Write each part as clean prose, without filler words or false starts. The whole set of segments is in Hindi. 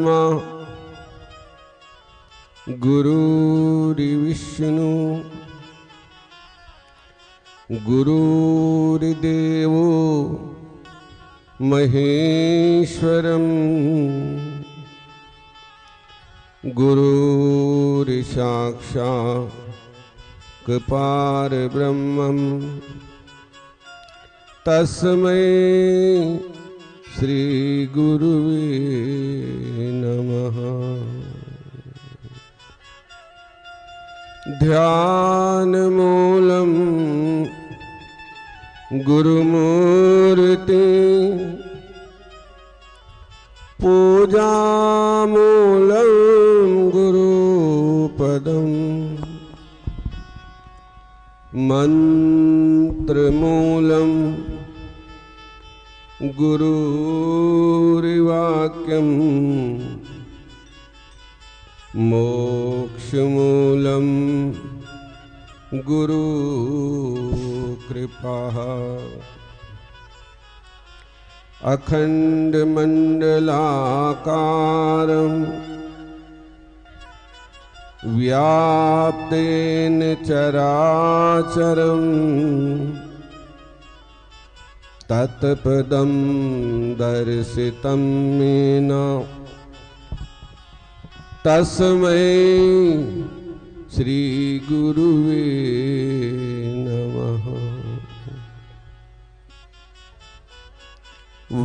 ब्रह्मा गुरुर्विष्णु गुरुर्देवो महेश्वरम् गुरुर्साक्षात् परब्रह्मम् तस्मै श्री गुरुवे नमः। ध्यानमूलम् गुरुमूर्ति पूजामूलं गुरुपदम् मंत्रमूलं गुरुर्वाक्यं मोक्षमूलं गुरुकृपा। अखण्डमण्डलाकारं व्याप्तेन चराचरं तत्पदं दर्शितं येन तस्मै श्री गुरुवे नमः।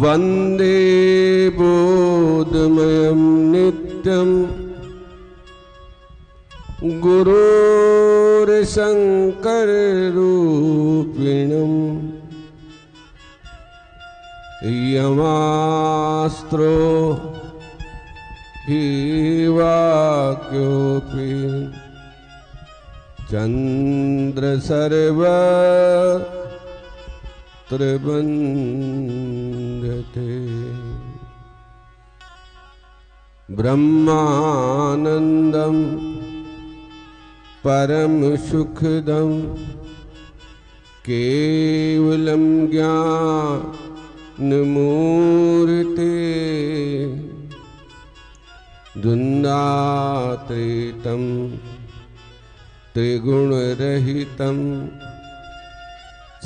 वन्दे बोधमयं नित्यं गुरुर्शङ्कररूपिणम् यमास्त्रो हि वाक्योऽपि चन्द्रसर्वत्र बन्धते। ब्रह्मानन्दं परम सुखदं केवलं ज्ञानमूर्ते द्वन्द्वातीतं त्रिगुणरहितं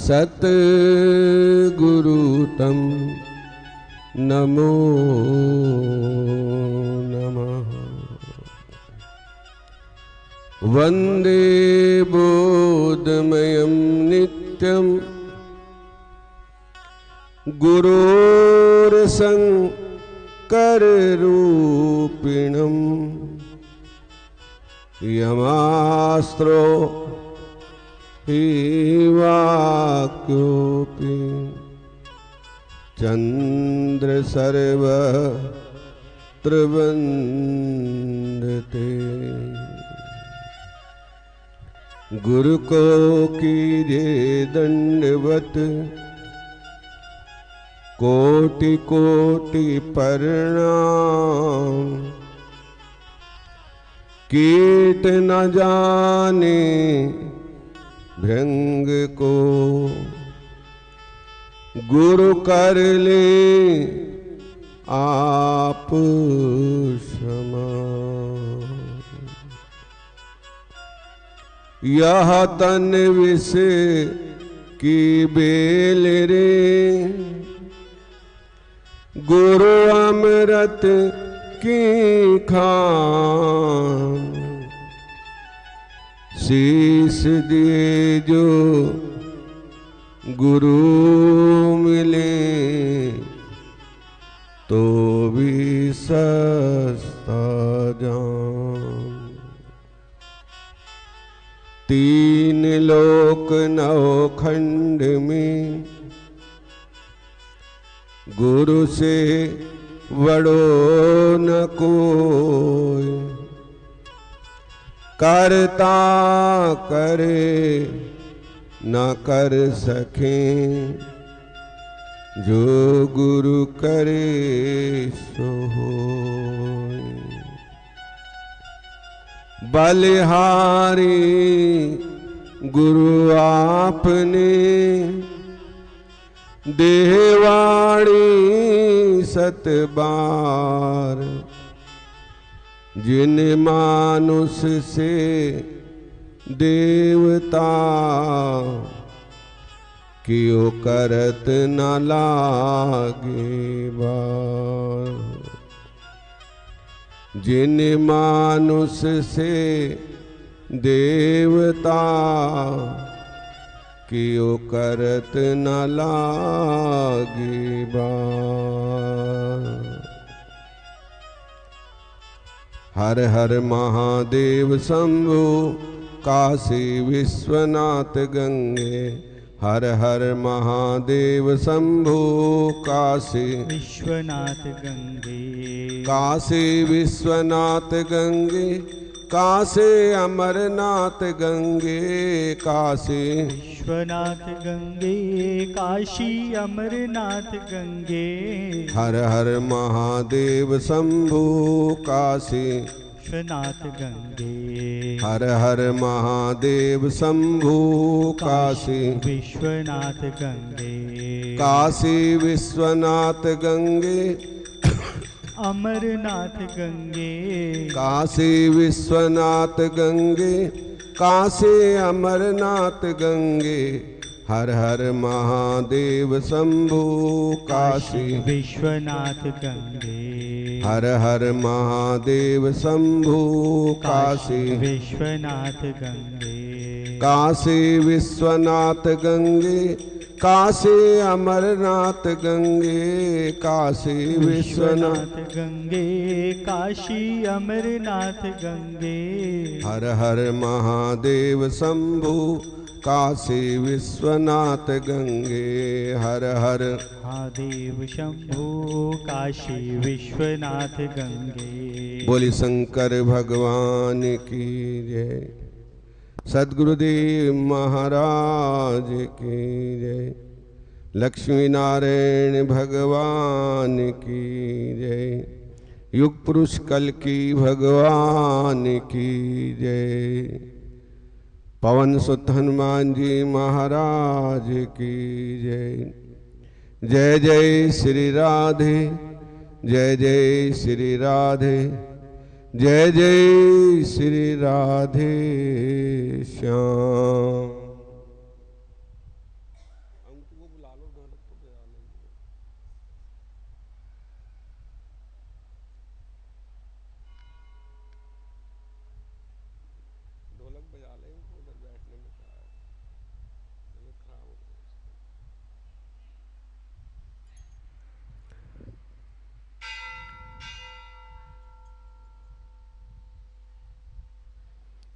सद्गुरुतं नमो नमः। वन्दे बोधमयं नित्यं गुरुर्शङ्कररूपिणं यमास्त्रो हि वाक्योऽपि चन्द्रसर्वत्र बन्धते। गुरु को कीजे दंडवत कोटि कोटि प्रणाम। कीट न जाने भृंग को गुरु कर ले आप क्षमा। यह तन विष की बेल रे गुरु अमृत की खान। शीश दिए जो गुरु मिले तो भी सस्ता जान। तीन लोक नौ खंड में गुरु से बड़ो न कोई। करता करे न कर सके जो गुरु करे सो होय। बलिहारी गुरु आपने देवाड़ी सतबार। जिन मानुष से देवता कियो करत न लागे बार। जिन मानुष से देवता कियो करत न लागे बार। हर हर महादेव शंभु काशी विश्वनाथ गंगे। हर हर महादेव शंभु काशी विश्वनाथ गंगे। काशी विश्वनाथ गंगे। काशी अमरनाथ गंगे। काशी विश्वनाथ गंगे काशी अमरनाथ गंगे। हर हर महादेव शंभु काशी विश्वनाथ गंगे। हर हर महादेव शंभु काशी विश्वनाथ गंगे। काशी विश्वनाथ गंगे। अमरनाथ गंगे। काशी विश्वनाथ गंगे। काशी अमरनाथ गंगे। हर हर महादेव शंभु काशी विश्वनाथ गंगे। हर हर महादेव शंभु काशी विश्वनाथ गंगे। काशी विश्वनाथ गंगे। काशी अमरनाथ गंगे। काशी विश्वनाथ गंगे काशी अमरनाथ गंगे। हर हर महादेव शंभु काशी विश्वनाथ गंगे। हर हर महादेव शंभु काशी विश्वनाथ गंगे। बोली शंकर भगवान की जय। सद्गुरुदेव महाराज की जय। लक्ष्मी नारायण भगवान की जय। युग पुरुष कल की भगवान की जय। पवन सुत हनुमान जी महाराज की जय। जय जय श्री राधे। जय जय श्री राधे। जय जय श्री राधे श्याम।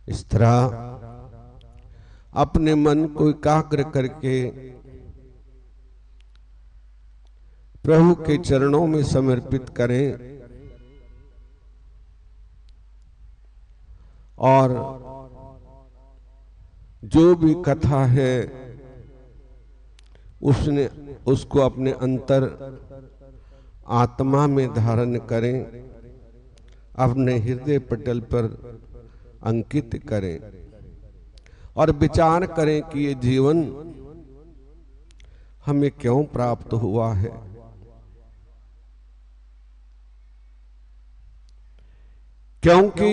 इस तरह अपने मन को एकाग्र करके प्रभु के चरणों में समर्पित करें और जो भी कथा है उसको अपने अंतर आत्मा में धारण करें, अपने हृदय पटल पर अंकित करें और विचार करें कि ये जीवन हमें क्यों प्राप्त हुआ है। क्योंकि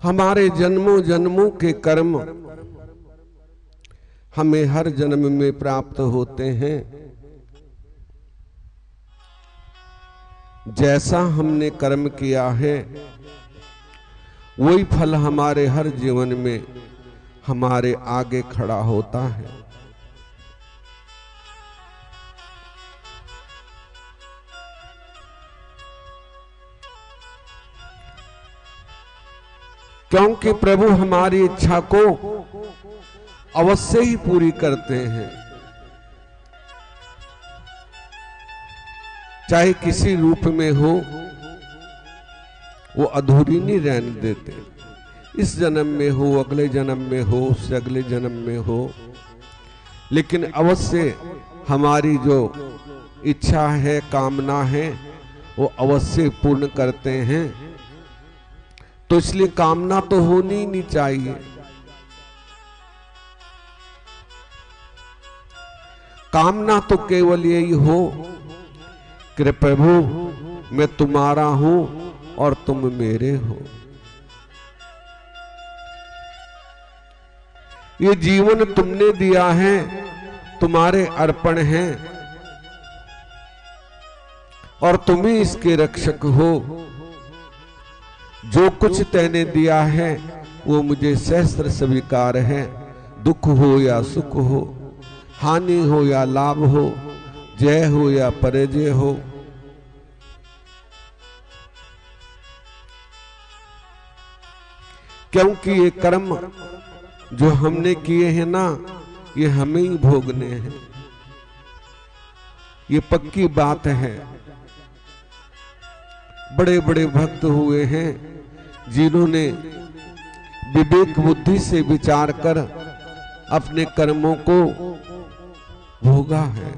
हमारे जन्मों जन्मों के कर्म हमें हर जन्म में प्राप्त होते हैं। जैसा हमने कर्म किया है वही फल हमारे हर जीवन में हमारे आगे खड़ा होता है। क्योंकि प्रभु हमारी इच्छा को अवश्य ही पूरी करते हैं, चाहे किसी रूप में हो, वो अधूरी नहीं रहने देते। इस जन्म में हो, अगले जन्म में हो, उससे अगले जन्म में हो, लेकिन अवश्य हमारी जो इच्छा है, कामना है, वो अवश्य पूर्ण करते हैं। तो इसलिए कामना तो होनी ही नहीं चाहिए। कामना तो केवल यही हो कि प्रभु मैं तुम्हारा हूं और तुम मेरे हो। ये जीवन तुमने दिया है, तुम्हारे अर्पण है और तुम ही इसके रक्षक हो। जो कुछ तैने दिया है वो मुझे सहस्त्र स्वीकार है। दुख हो या सुख हो, हानि हो या लाभ हो, जय हो या पराजय हो, क्योंकि ये कर्म जो हमने किए हैं ना, ये हमें ही भोगने हैं। ये पक्की बात है। बड़े बड़े भक्त हुए हैं जिन्होंने विवेक बुद्धि से विचार कर अपने कर्मों को भोगा है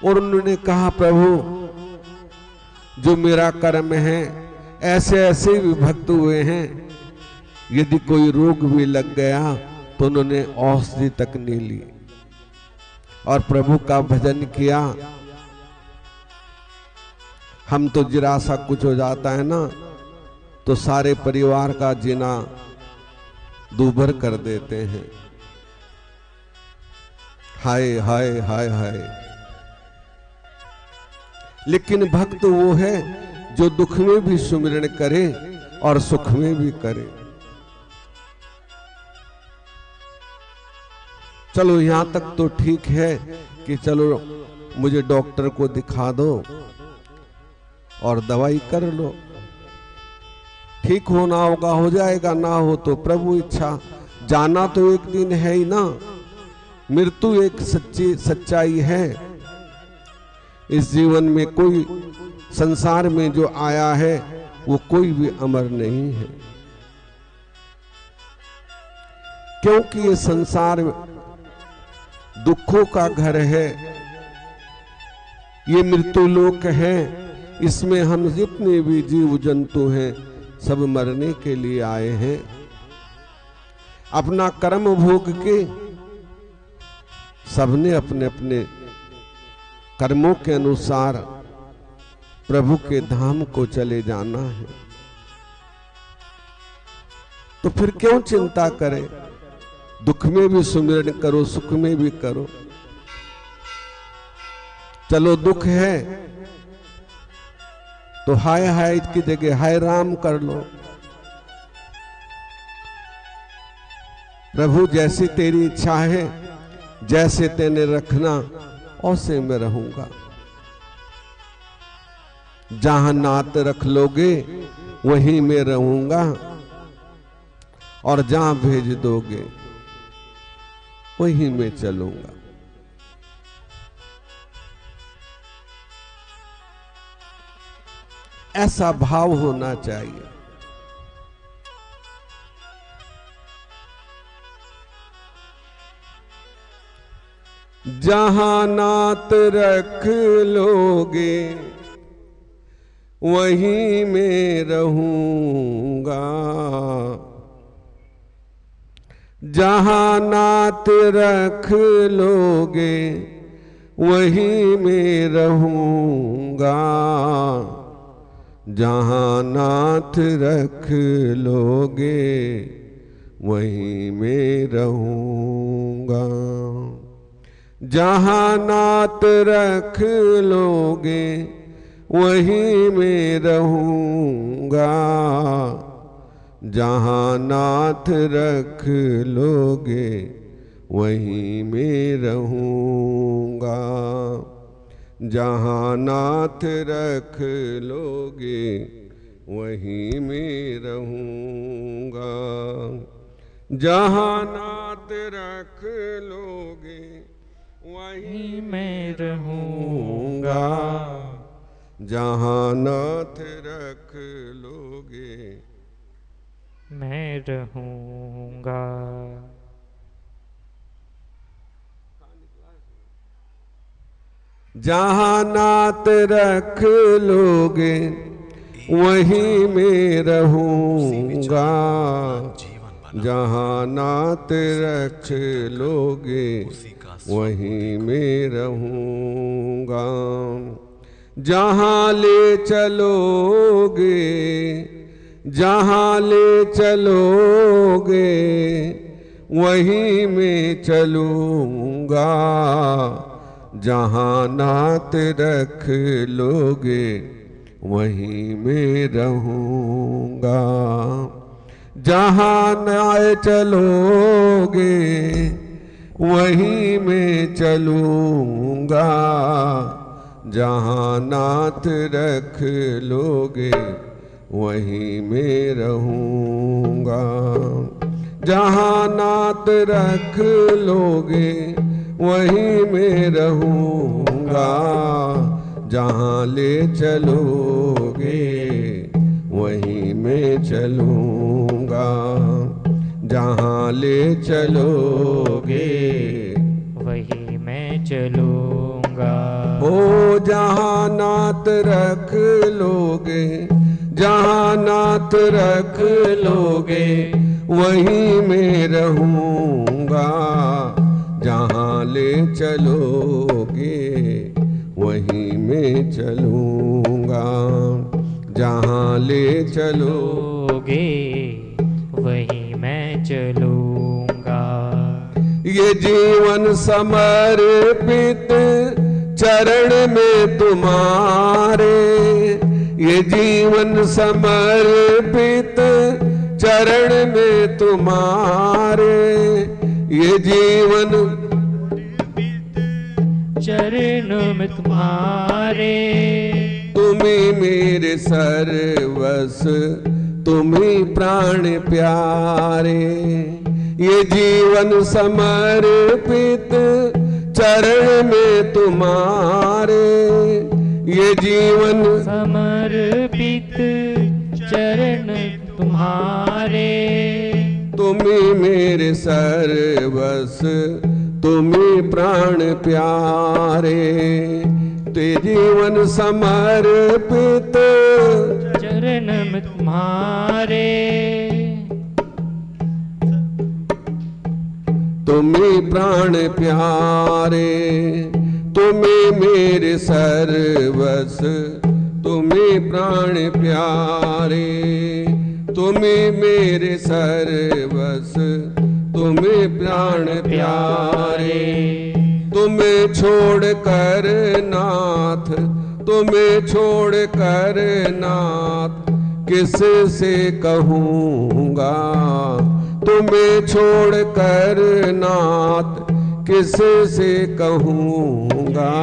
और उन्होंने कहा प्रभु जो मेरा कर्म है, ऐसे ऐसे भी भक्त हुए हैं यदि कोई रोग भी लग गया तो उन्होंने औषधि तक नहीं ली और प्रभु का भजन किया। हम तो जरा सा कुछ हो जाता है ना तो सारे परिवार का जीना दूभर कर देते हैं। हाय हाय हाय हाय। लेकिन भक्त वो है जो दुख में भी सुमिरन करे और सुख में भी करे। चलो यहां तक तो ठीक है कि चलो मुझे डॉक्टर को दिखा दो और दवाई कर लो, ठीक होना होगा हो जाएगा, ना हो तो प्रभु इच्छा। जाना तो एक दिन है ही ना, मृत्यु एक सच्चाई है। इस जीवन में कोई संसार में जो आया है वो कोई भी अमर नहीं है, क्योंकि ये संसार दुखों का घर है, ये मृत्यु लोक है। इसमें हम जितने भी जीव जंतु हैं सब मरने के लिए आए हैं। अपना कर्म भोग के सबने अपने अपने कर्मों के अनुसार प्रभु के धाम को चले जाना है। तो फिर क्यों चिंता करें? दुख में भी सुमिरन करो, सुख में भी करो। चलो दुख है तो हाय हाय की जगह हाय राम कर लो। प्रभु जैसी तेरी इच्छा है, जैसे तेने रखना वैसे मैं रहूंगा। जहां नात रख लोगे वहीं मैं रहूंगा और जहां भेज दोगे वहीं मैं चलूंगा। ऐसा भाव होना चाहिए। जहां नात रख लोगे वहीं मैं रहूंगा। जहां नात रख लोगे वहीं मैं रहूंगा। जहां नाथ रख लोगे वहीं मैं रहूंगा। जहां नाथ रख लोगे वहीं मैं रहूंगा। जहां नाथ रख लोगे वहीं मैं रहूंगा। जहां नाथ रख लोगे वहीं मैं रहूंगा। जहां नाथ रख लोगे वहीं मैं रहूंगा। जहां नाथ रख लोगे मैं रहूंगा। जहां नात रख लोगे वहीं मैं रहूंगा। जहां नात रख लोगे वहीं मैं रहूँगा। जहाँ ले चलोगे, जहाँ ले चलोगे, वहीं मैं चलूँगा। जहाँ नात रख लोगे, वहीं मैं रहूँगा। जहाँ नाय चलोगे, वहीं मैं चलूँगा। जहाँ नाथ रख लोगे, वहीं मैं रहूँगा। जहाँ नाथ रख लोगे, वहीं मैं रहूँगा। जहाँ ले चलोगे, वहीं मैं चलूँगा। जहाँ ले चलोगे, वही मैं चलूँगा। ओ जहाँ नाथ रख लोगे, जहाँ नाथ रख लोगे, वहीं मैं रहूँगा। जहाँ ले चलोगे, वहीं मैं चलूँगा। जहाँ ले चलोगे, वही मैं चलूँगा। ये जीवन समर्पित चरण में तुम्हारे, ये जीवन समर्पित चरण में तुम्हारे। ये जीवन चरण में तुम्हारे। तुम्ही मेरे सर्वस, तुम्ही प्राण प्यारे। ये जीवन समर्पित चरण में तुम्हारे। ये जीवन समर्पित चरण तुम्हारे। तुम्ही मेरे सर्वस, तुम्ही प्राण प्यारे। ते जीवन समर्पित चरण में तुम्हारे। तुम्ही प्राण प्यारे। तुम्ही मेरे सर्वस, तुम्ही प्राण प्यारे। तुम्ही मेरे सर्वस, तुम्ही प्राण प्यारे। तुम्हें छोड़ कर नाथ, तुम्हें छोड़ कर नाथ, किस से कहूँगा। तुम्हें छोड़ कर नाथ, किस से कहूँगा।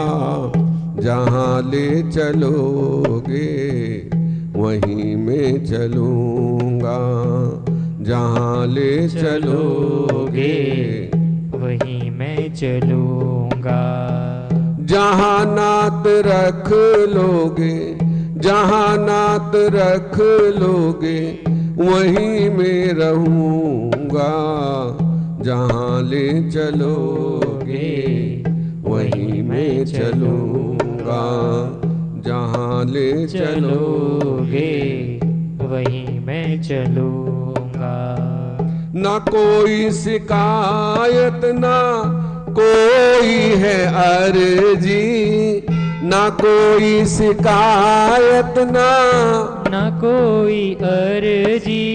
जहाँ ले चलोगे, वहीं मैं चलूँगा। जहाँ ले चलोगे, वही मैं चलूँगा। जहाँ नात रख लोगे, जहाँ नात रख लोगे, वहीं मैं रहूँगा। जहाँ ले चलोगे, वहीं मैं चलूँगा। जहाँ ले चलोगे, वही मैं चलूँगा। न कोई शिकायत, ना कोई है अर्जी। न कोई शिकायत, न कोई अर्जी।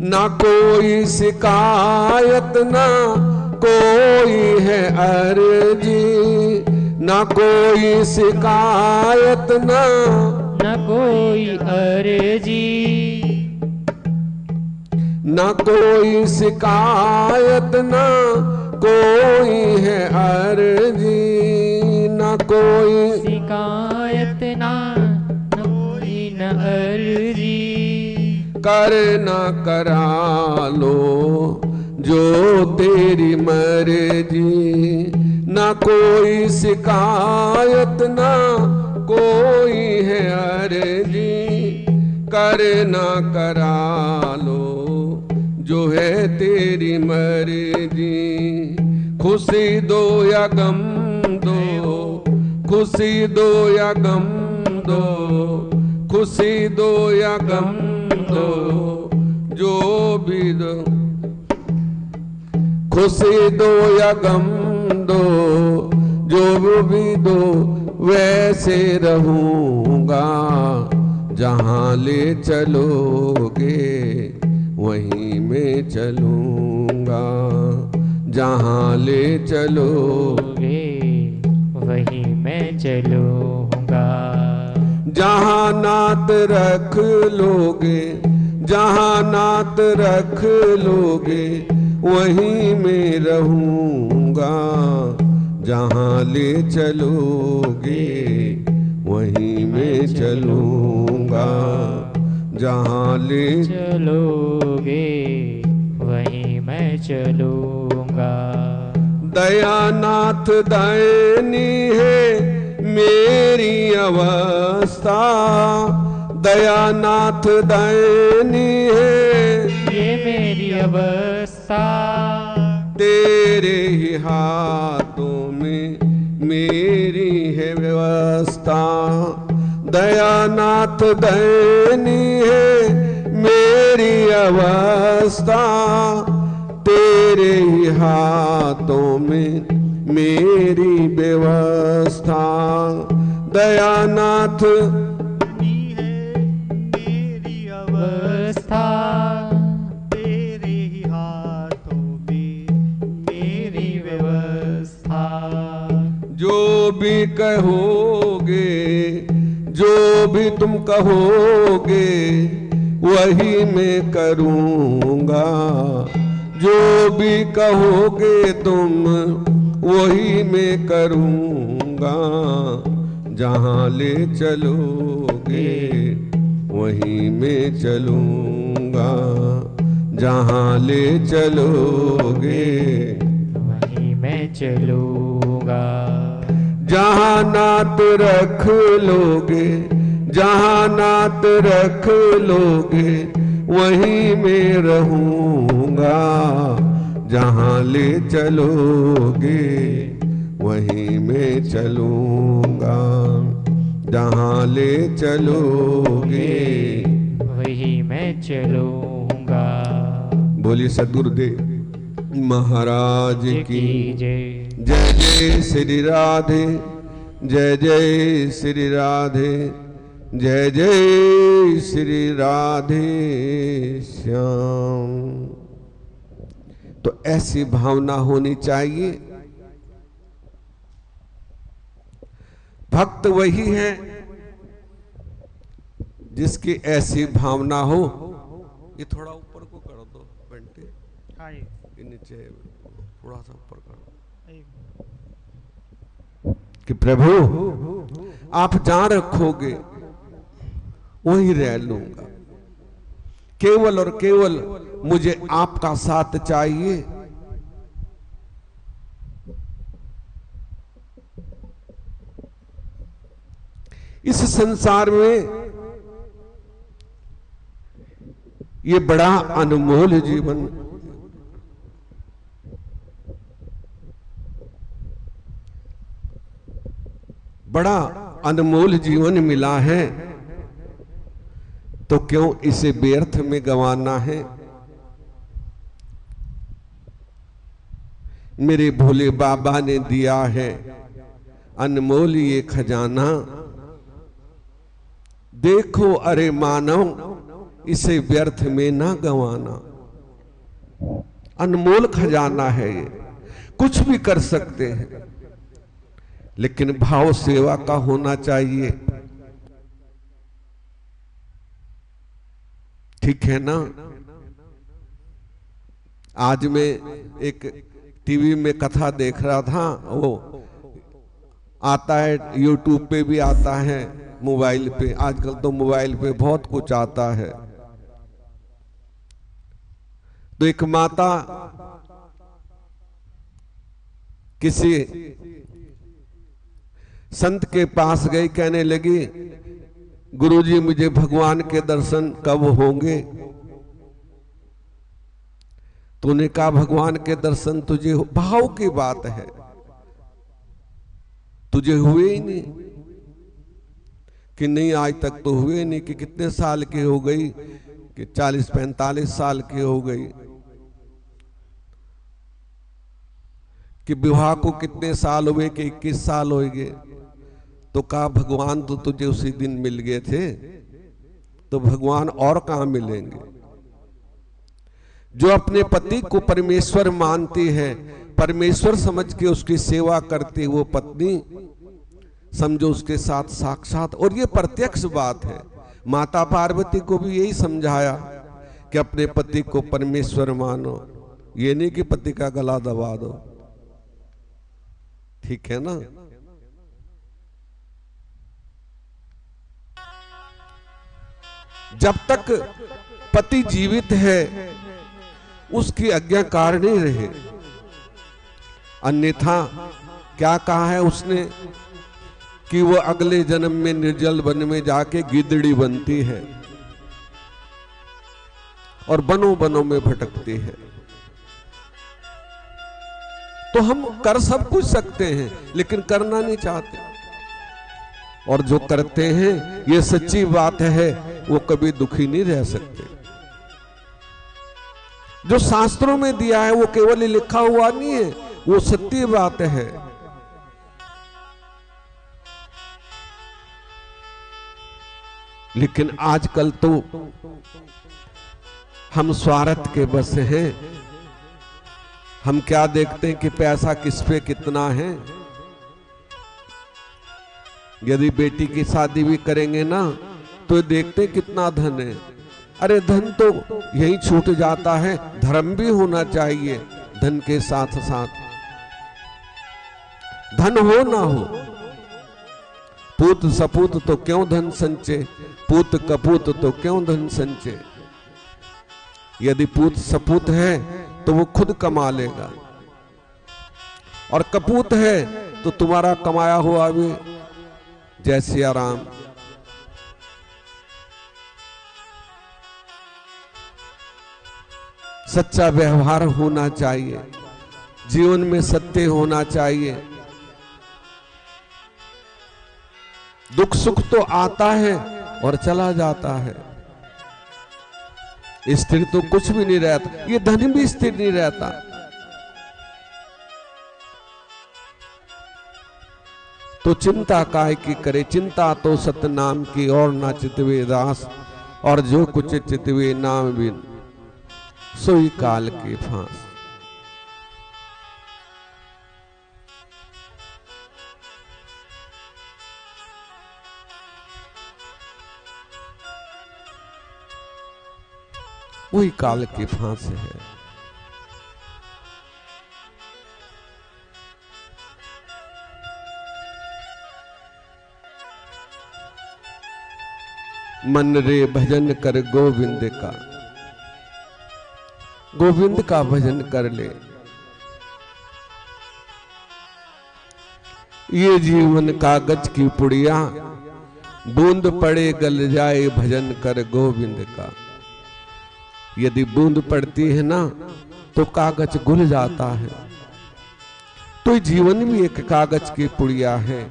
न कोई शिकायत, ना कोई है अर्जी। न कोई शिकायत, न कोई अर्जी। न कोई शिकायत, ना कोई है अर्जी। न कोई शिकायत, न कोई न अर्जी। कर ना करा लो जो तेरी मर्जी। न कोई शिकायत, ना कोई है अर्जी। कर ना करा लो जो है तेरी मर्जी। खुशी दो या गम दो, खुशी दो या गम दो, खुशी दो या गम दो, जो भी दो। खुशी दो या गम दो, जो भी दो वैसे रहूंगा, जहां ले चलोगे वहीं मैं चलूंगा, जहां ले चलोगे वहीं मैं चलूंगा। जहां नात रख लोगे, जहां नात रख लोगे वहीं मैं रहूंगा, जहां ले चलोगे वहीं मैं चलूंगा, जहां ले चलोगे वहीं मैं चलूंगा। दयानाथ दयनी है मेरी अवस्था, दयानाथ दयनी है ये मेरी अवस्था, तेरे ही हाथों में मेरी है व्यवस्था, दयानाथ दयनी है मेरी अवस्था, तेरे ही हाथों में मेरी व्यवस्था, दयानाथ है मेरी अवस्था, तेरे ही हाथों में मेरी व्यवस्था। जो भी कहोगे, जो भी तुम कहोगे वही मैं करूँगा, जो भी कहोगे तुम वही मैं करूँगा, जहाँ ले चलोगे वहीं मैं चलूँगा, जहाँ ले चलोगे वहीं मैं चलूंगा। जहाँ नात रख लोगे, जहाँ नात रख लोगे वहीं मैं रहूँगा, जहाँ ले चलोगे वहीं मैं चलूँगा, जहाँ ले चलोगे वहीं मैं चलूंगा। बोली सद्गुरुदेव महाराज की जय। जय जय श्री राधे, जय जय श्री राधे, जय जय श्री राधे श्याम। तो ऐसी भावना होनी चाहिए। भक्त वही है जिसकी ऐसी भावना हो। ये थोड़ा ऊपर को कर दो बंटी, हाँ जी, ये नीचे थोड़ा सा ऊपर कर दो एक कि प्रभु आप जहां रखोगे वहीं रह लूंगा, केवल और केवल मुझे आपका साथ चाहिए। इस संसार में ये बड़ा अनमोल जीवन, बड़ा अनमोल जीवन मिला है, तो क्यों इसे व्यर्थ में गंवाना है। मेरे भोले बाबा ने दिया है अनमोल ये खजाना, देखो अरे मानव इसे व्यर्थ में ना गंवाना। अनमोल खजाना है ये, कुछ भी कर सकते हैं, लेकिन भाव सेवा का होना चाहिए। ठीक है ना। आज मैं एक टीवी में कथा देख रहा था, वो आता है यूट्यूब पे भी आता है, मोबाइल पे, आजकल तो मोबाइल पे बहुत कुछ आता है। तो एक माता किसी संत के पास गई, कहने लगी गुरुजी मुझे भगवान के दर्शन कब होंगे। तूने कहा भगवान के दर्शन तुझे, भाव की बात है, तुझे हुए ही नहीं कि नहीं, आज तक तो हुए नहीं। कि कितने साल की हो गई, कि 40-45 साल की हो गई। कि विवाह को कितने साल हुए, कि 21 साल हो गए। तो कहा भगवान तो तुझे उसी दिन मिल गए थे, तो भगवान और कहां मिलेंगे। जो अपने पति को परमेश्वर मानती है, परमेश्वर समझ के उसकी सेवा करती है, वो पत्नी समझो उसके साथ साक्षात। और ये प्रत्यक्ष बात है। माता पार्वती को भी यही समझाया कि अपने पति को परमेश्वर मानो, ये नहीं कि पति का गला दबा दो। ठीक है ना। जब तक पति जीवित है उसकी आज्ञाकारिणी रहे, अन्यथा क्या कहा है उसने कि वो अगले जन्म में निर्जल वन में जाके गिदड़ी बनती है और बनों बनों में भटकती है। तो हम कर सब कुछ सकते हैं लेकिन करना नहीं चाहते, और जो करते हैं ये सच्ची बात है, वो कभी दुखी नहीं रह सकते। जो शास्त्रों में दिया है वो केवल लिखा हुआ नहीं है, वो सत्य बात है। लेकिन आजकल तो हम स्वार्थ के बस हैं। हम क्या देखते हैं कि पैसा किस पे कितना है। यदि बेटी की शादी भी करेंगे ना तो देखते हैं कितना धन है। अरे धन तो यही छूट जाता है, धर्म भी होना चाहिए धन के साथ साथ। धन हो ना हो, पूत सपूत तो क्यों धन संचय, पूत कपूत तो क्यों धन संचय। यदि पूत सपूत है तो वो खुद कमा लेगा, और कपूत है तो तुम्हारा कमाया हुआ भी जय सिया राम। सच्चा व्यवहार होना चाहिए, जीवन में सत्य होना चाहिए। दुख सुख तो आता है और चला जाता है, स्थिर तो कुछ भी नहीं रहता। ये धन भी स्थिर नहीं रहता। तो चिंता काय की करे, चिंता तो सतनाम की और ना चितवे दास, और जो कुछ चितवे नाम बिन सोई काल की फांस। वही काल की फांस है। मन रे भजन कर गोविंद का, गोविंद का भजन कर ले। ये जीवन कागज की पुड़िया, बूंद पड़े गल जाए भजन कर गोविंद का। यदि बूंद पड़ती है ना तो कागज घुल जाता है। तो जीवन भी एक कागज की पुड़िया है।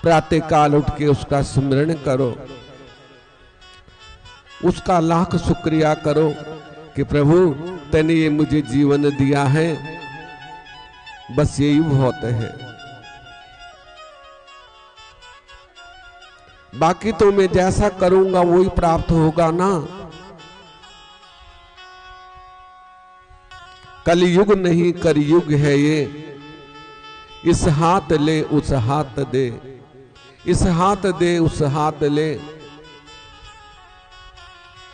प्रातः काल उठ के उसका स्मरण करो, उसका लाख शुक्रिया करो कि प्रभु तूने ये मुझे जीवन दिया है, बस यही बहुत है। बाकी तो मैं जैसा करूंगा वही प्राप्त होगा ना। कलयुग नहीं करयुग है ये, इस हाथ ले उस हाथ दे, इस हाथ दे उस हाथ ले।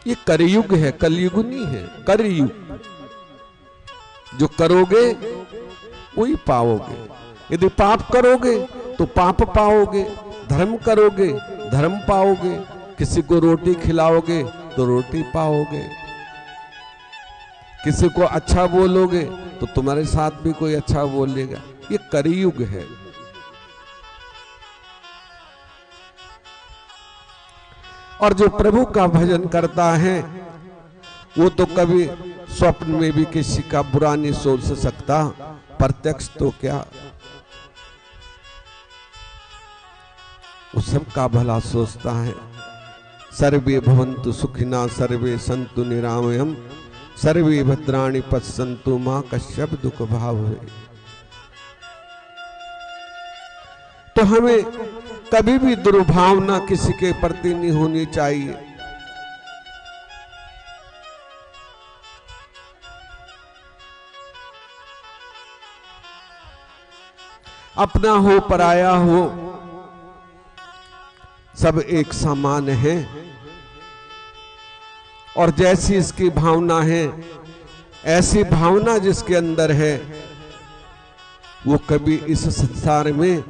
ये करयुग है, कलयुग नहीं है, करयुग। जो करोगे वही पाओगे। यदि पाप करोगे तो पाप पाओगे, धर्म करोगे धर्म पाओगे। किसी को रोटी खिलाओगे तो रोटी पाओगे, किसी को अच्छा बोलोगे तो तुम्हारे साथ भी कोई अच्छा बोलेगा। ये कलयुग है। और जो प्रभु का भजन करता है वो तो कभी स्वप्न में भी किसी का बुरा नहीं सोच सकता, प्रत्यक्ष तो क्या, वो सबका भला सोचता है। सर्वे भवन्तु सुखिना सर्वे सन्तु निरामयम्, सर्वे भद्राणि पश्यन्तु मां कश्चित् दुख भाव है। तो हमें कभी भी दुर्भावना किसी के प्रति नहीं होनी चाहिए। अपना हो पराया हो, सब एक समान है। और जैसी इसकी भावना है, ऐसी भावना जिसके अंदर है, वो कभी इस संसार में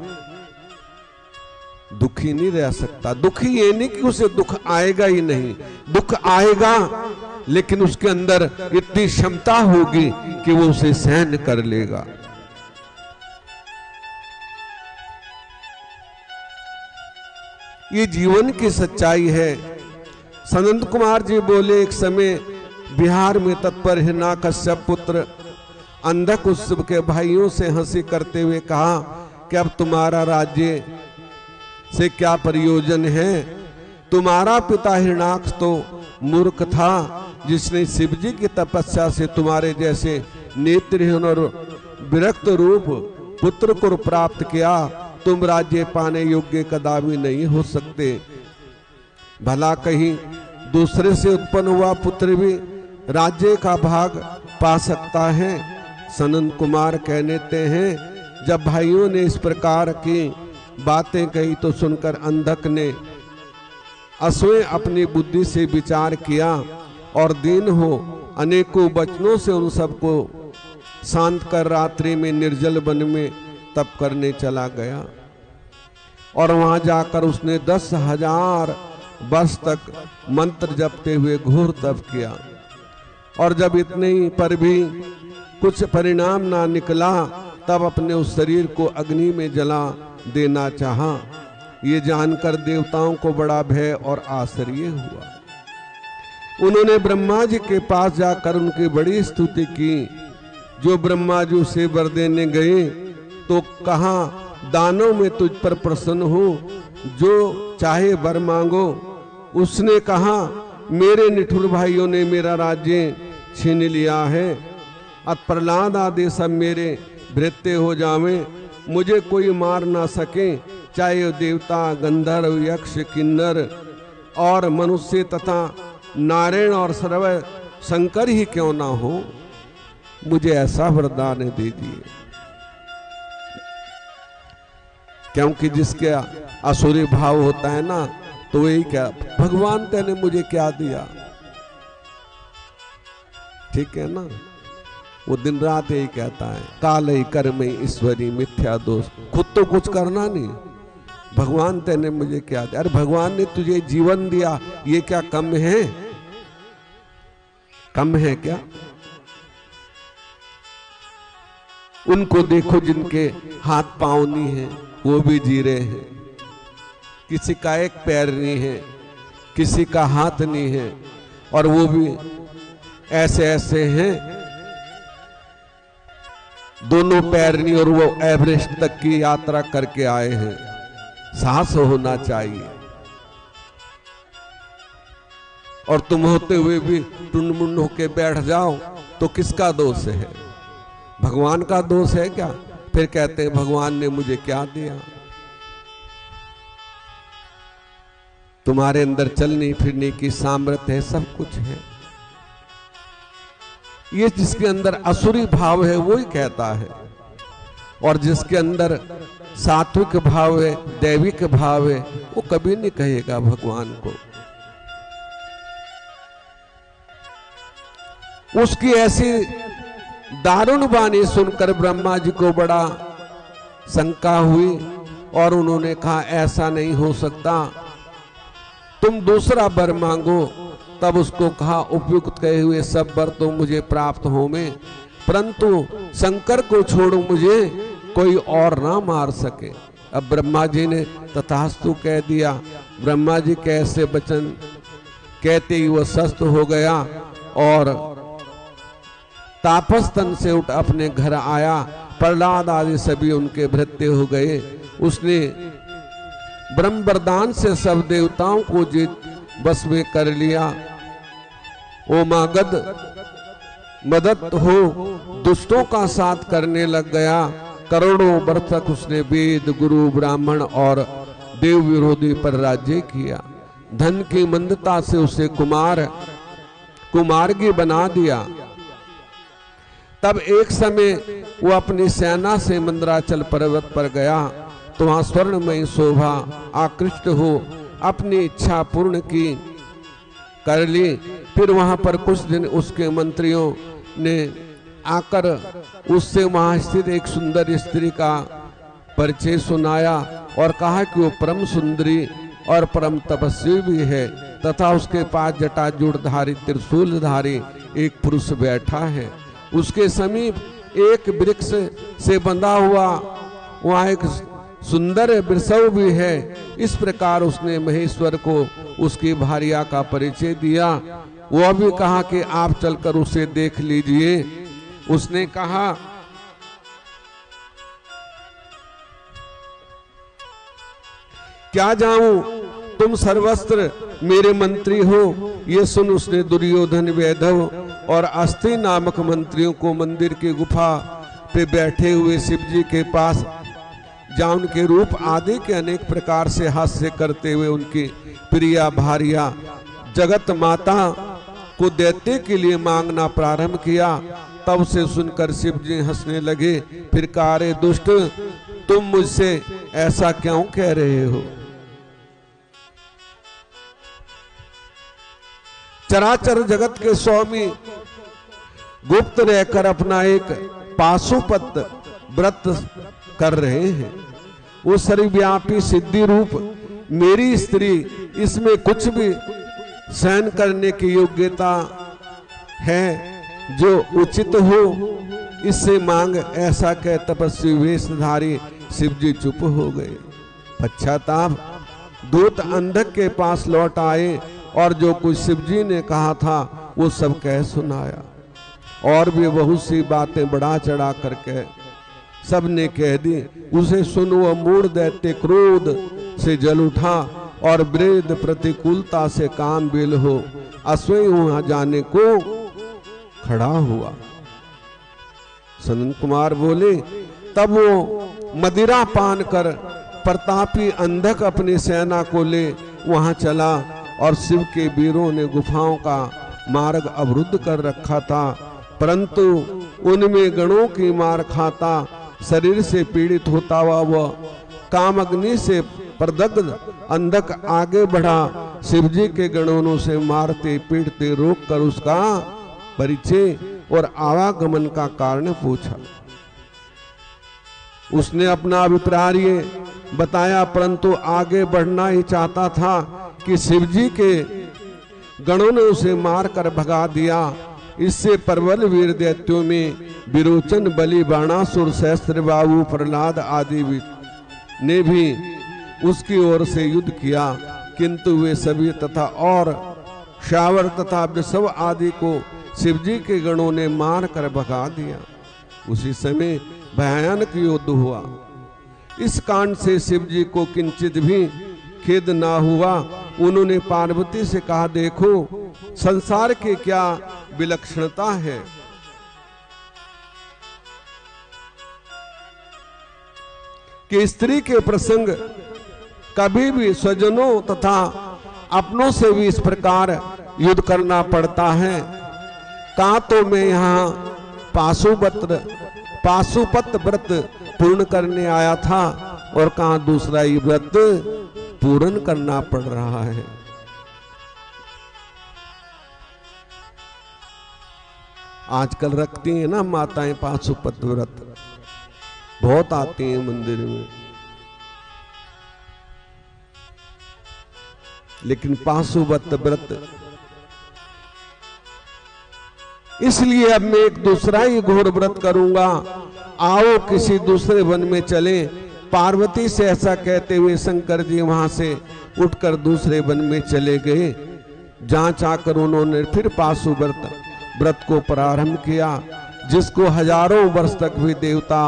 दुखी नहीं रह सकता। दुखी ये नहीं कि उसे दुख आएगा ही नहीं, दुख आएगा, लेकिन उसके अंदर इतनी क्षमता होगी कि वो उसे सहन कर लेगा। ये जीवन की सच्चाई है। सनंद कुमार जी बोले, एक समय बिहार में तत्पर हिरण्याकश्यप पुत्र अंधक उत्सव के भाइयों से हंसी करते हुए कहा कि अब तुम्हारा राज्य से क्या प्रयोजन है। तुम्हारा पिता हिरण्याक्ष तो मूर्ख था, जिसने शिव जी की तपस्या से तुम्हारे जैसे नेत्रहीन और विरक्त रूप पुत्र को प्राप्त किया। तुम राज्य पाने योग्य कदापि नहीं हो सकते। भला कहीं दूसरे से उत्पन्न हुआ पुत्र भी राज्य का भाग पा सकता है। सनंद कुमार कहते हैं, जब भाइयों ने इस प्रकार की बातें कही तो सुनकर अंधक ने स्वयं अपनी बुद्धि से विचार किया और दीन हो अनेकों वचनों से उन सबको शांत कर रात्रि में निर्जल वन में तप करने चला गया। और वहां जाकर उसने 10,000 वर्ष तक मंत्र जपते हुए घोर तप किया। और जब इतने ही पर भी कुछ परिणाम ना निकला, तब अपने उस शरीर को अग्नि में जला देना चाहा। ये जानकर देवताओं को बड़ा भय और आश्चर्य हुआ। उन्होंने ब्रह्मा जी के पास जाकर उनकी बड़ी स्तुति की। जो ब्रह्मा जी उसे वर देने गए तो कहा, दानों में तुझ पर प्रसन्न हूं, जो चाहे वर मांगो। उसने कहा, मेरे निठुर भाइयों ने मेरा राज्य छीन लिया है। अब प्रहलाद आदि सब मेरे भृत्य हो जावें, मुझे कोई मार ना सके, चाहे देवता, गंधर्व, यक्ष, किन्नर और मनुष्य तथा नारायण और सर्व शंकर ही क्यों ना हो। मुझे ऐसा वरदान दे दिए। क्योंकि जिसके असुरी भाव होता है ना, तो वही क्या, भगवान तेने मुझे क्या दिया। ठीक है ना, वो दिन रात यही कहता है, काल ही कर्म ईश्वरी मिथ्या दोष। खुद तो कुछ करना नहीं, भगवान तेने मुझे क्या दिया। अरे भगवान ने तुझे जीवन दिया, ये क्या कम है? कम है क्या? उनको देखो जिनके हाथ पांव नहीं है, वो भी जी रहे हैं। किसी का एक पैर नहीं है, किसी का हाथ नहीं है, और वो भी ऐसे ऐसे हैं, दोनों पैर नहीं, और वो एवरेस्ट तक की यात्रा करके आए हैं। साहस होना चाहिए। और तुम होते हुए भी टुनमुन होके बैठ जाओ तो किसका दोष है? भगवान का दोष है क्या? फिर कहते हैं भगवान ने मुझे क्या दिया। तुम्हारे अंदर चलने फिरने की सामर्थ्य है, सब कुछ है। ये जिसके अंदर असुरी भाव है वो ही कहता है, और जिसके अंदर सात्विक भाव है, दैविक भाव है, वो कभी नहीं कहेगा भगवान को। उसकी ऐसी दारुण वाणी सुनकर ब्रह्मा जी को बड़ा शंका हुई, और उन्होंने कहा ऐसा नहीं हो सकता, तुम दूसरा वर मांगो। तब उसको कहा, उपयुक्त कहे हुए सब वर तो मुझे प्राप्त हो में, परंतु शंकर को छोड़ो, मुझे कोई और ना मार सके। अब ब्रह्मा जी ने तथास्तु कह दिया। ब्रह्मा जी कैसे वचन कहते ही वो स्वस्थ हो गया और तापस तन से उठ अपने घर आया। प्रहलाद आदि सभी उनके भृत्य हो गए। उसने ब्रह्म वरदान से सब देवताओं को जीत बस में कर लिया। ओमागध मदद हो दुष्टों का साथ करने लग गया। करोड़ों वर्ष तक उसने वेद, गुरु, ब्राह्मण और देव विरोधी पर राज्य किया। धन की मंदता से उसे कुमार्गी बना दिया। तब एक समय वो अपनी सेना से मंदराचल पर्वत पर गया तो वहां स्वर्णमयी शोभा आकृष्ट हो अपनी इच्छा पूर्ण की कर ली। फिर वहां पर कुछ दिन उसके मंत्रियों ने आकर उससे वहां स्थित एक सुंदर स्त्री का परिचय सुनाया और कहा कि वो परम सुंदरी और परम तपस्वी भी है तथा उसके पास जटाजूटधारी त्रिशूलधारी एक पुरुष बैठा है। उसके समीप एक वृक्ष से बंधा हुआ वहां एक सुंदर वृषभ भी है। इस प्रकार उसने महेश्वर को उसकी भार्या का परिचय दिया। वह भी कहा कि आप चलकर उसे देख लीजिए। उसने कहा क्या जाऊं, तुम सर्वस्त्र मेरे मंत्री हो। ये सुन उसने दुर्योधन, वैधव और अस्थि नामक मंत्रियों को मंदिर की गुफा पे बैठे हुए शिव जी के पास जा उनके रूप आदि के अनेक प्रकार से हास्य करते हुए उनकी प्रिया भार्या जगत माता को दैत्य के लिए मांगना प्रारंभ किया। तब से सुनकर शिव जी हंसने लगे। फिर कहा, रे दुष्ट, तुम मुझसे ऐसा क्यों कह रहे हो। चराचर जगत के स्वामी गुप्त रहकर अपना एक पाशुपत व्रत कर रहे हैं। वो सर्वव्यापी सिद्धि रूप मेरी स्त्री, इसमें कुछ भी सहन करने की योग्यता है जो उचित हो, इससे मांग। ऐसा कह तपस्वी वेशधारी शिव जी चुप हो गए। पश्चाताप दूत अंधक के पास लौट आए और जो कुछ शिव जी ने कहा था वो सब कह सुनाया और भी बहुत सी बातें बढ़ा चढ़ा करके सबने कह दी। उसे सुन वह मूढ़ दैत्य क्रोध से जल उठा और वृद्ध प्रतिकूलता से काम बेल हो अश्वय वहां जाने को खड़ा हुआ। सनन कुमार बोले, तब वो मदिरा पान कर प्रतापी अंधक अपनी सेना को ले वहां चला और शिव के वीरों ने गुफाओं का मार्ग अवरुद्ध कर रखा था, परंतु उनमें गणों की मार खाता शरीर से पीड़ित होता हुआ वह कामअग्नि से प्रदग्ध अंधक आगे बढ़ा। शिवजी के गणों से मारते पीड़ते रोक कर उसका परिचय और आवागमन का कारण पूछा। उसने अपना अभिप्राय बताया, परंतु आगे बढ़ना ही चाहता था कि शिवजी के गणों ने उसे मारकर भगा दिया। इससे प्रबल वीर दैत्यों में विरोचन, बलि, बाणासुर, सहस्त्रबाहु, प्रहलाद आदि ने भी उसकी ओर से युद्ध किया, किंतु वे सभी तथा और श्यावर तथा वृषभ आदि को शिवजी के गणों ने मार कर भगा दिया। उसी समय भयानक युद्ध हुआ। इस कांड से शिवजी को किंचित भी खेद ना हुआ। उन्होंने पार्वती से कहा, देखो संसार की क्या विलक्षणता है। कि स्त्री के प्रसंग कभी भी स्वजनों तथा अपनों से भी इस प्रकार युद्ध करना पड़ता है। कहा तो मैं यहाँ पाशुपत व्रत पूर्ण करने आया था और कहा दूसरा ही व्रत पूर्ण करना पड़ रहा है। आजकल रखती हैं ना माताएं पाशुपत व्रत, बहुत आती हैं मंदिर में, लेकिन पाशुपत व्रत इसलिए अब मैं एक दूसरा ही घोर व्रत करूंगा। आओ किसी दूसरे वन में चले। पार्वती से ऐसा कहते हुए शंकर जी वहां से उठकर दूसरे वन में चले गए। जहां चाकर उन्होंने फिर पाशुपत व्रत को प्रारंभ किया, जिसको हजारों वर्ष तक भी देवता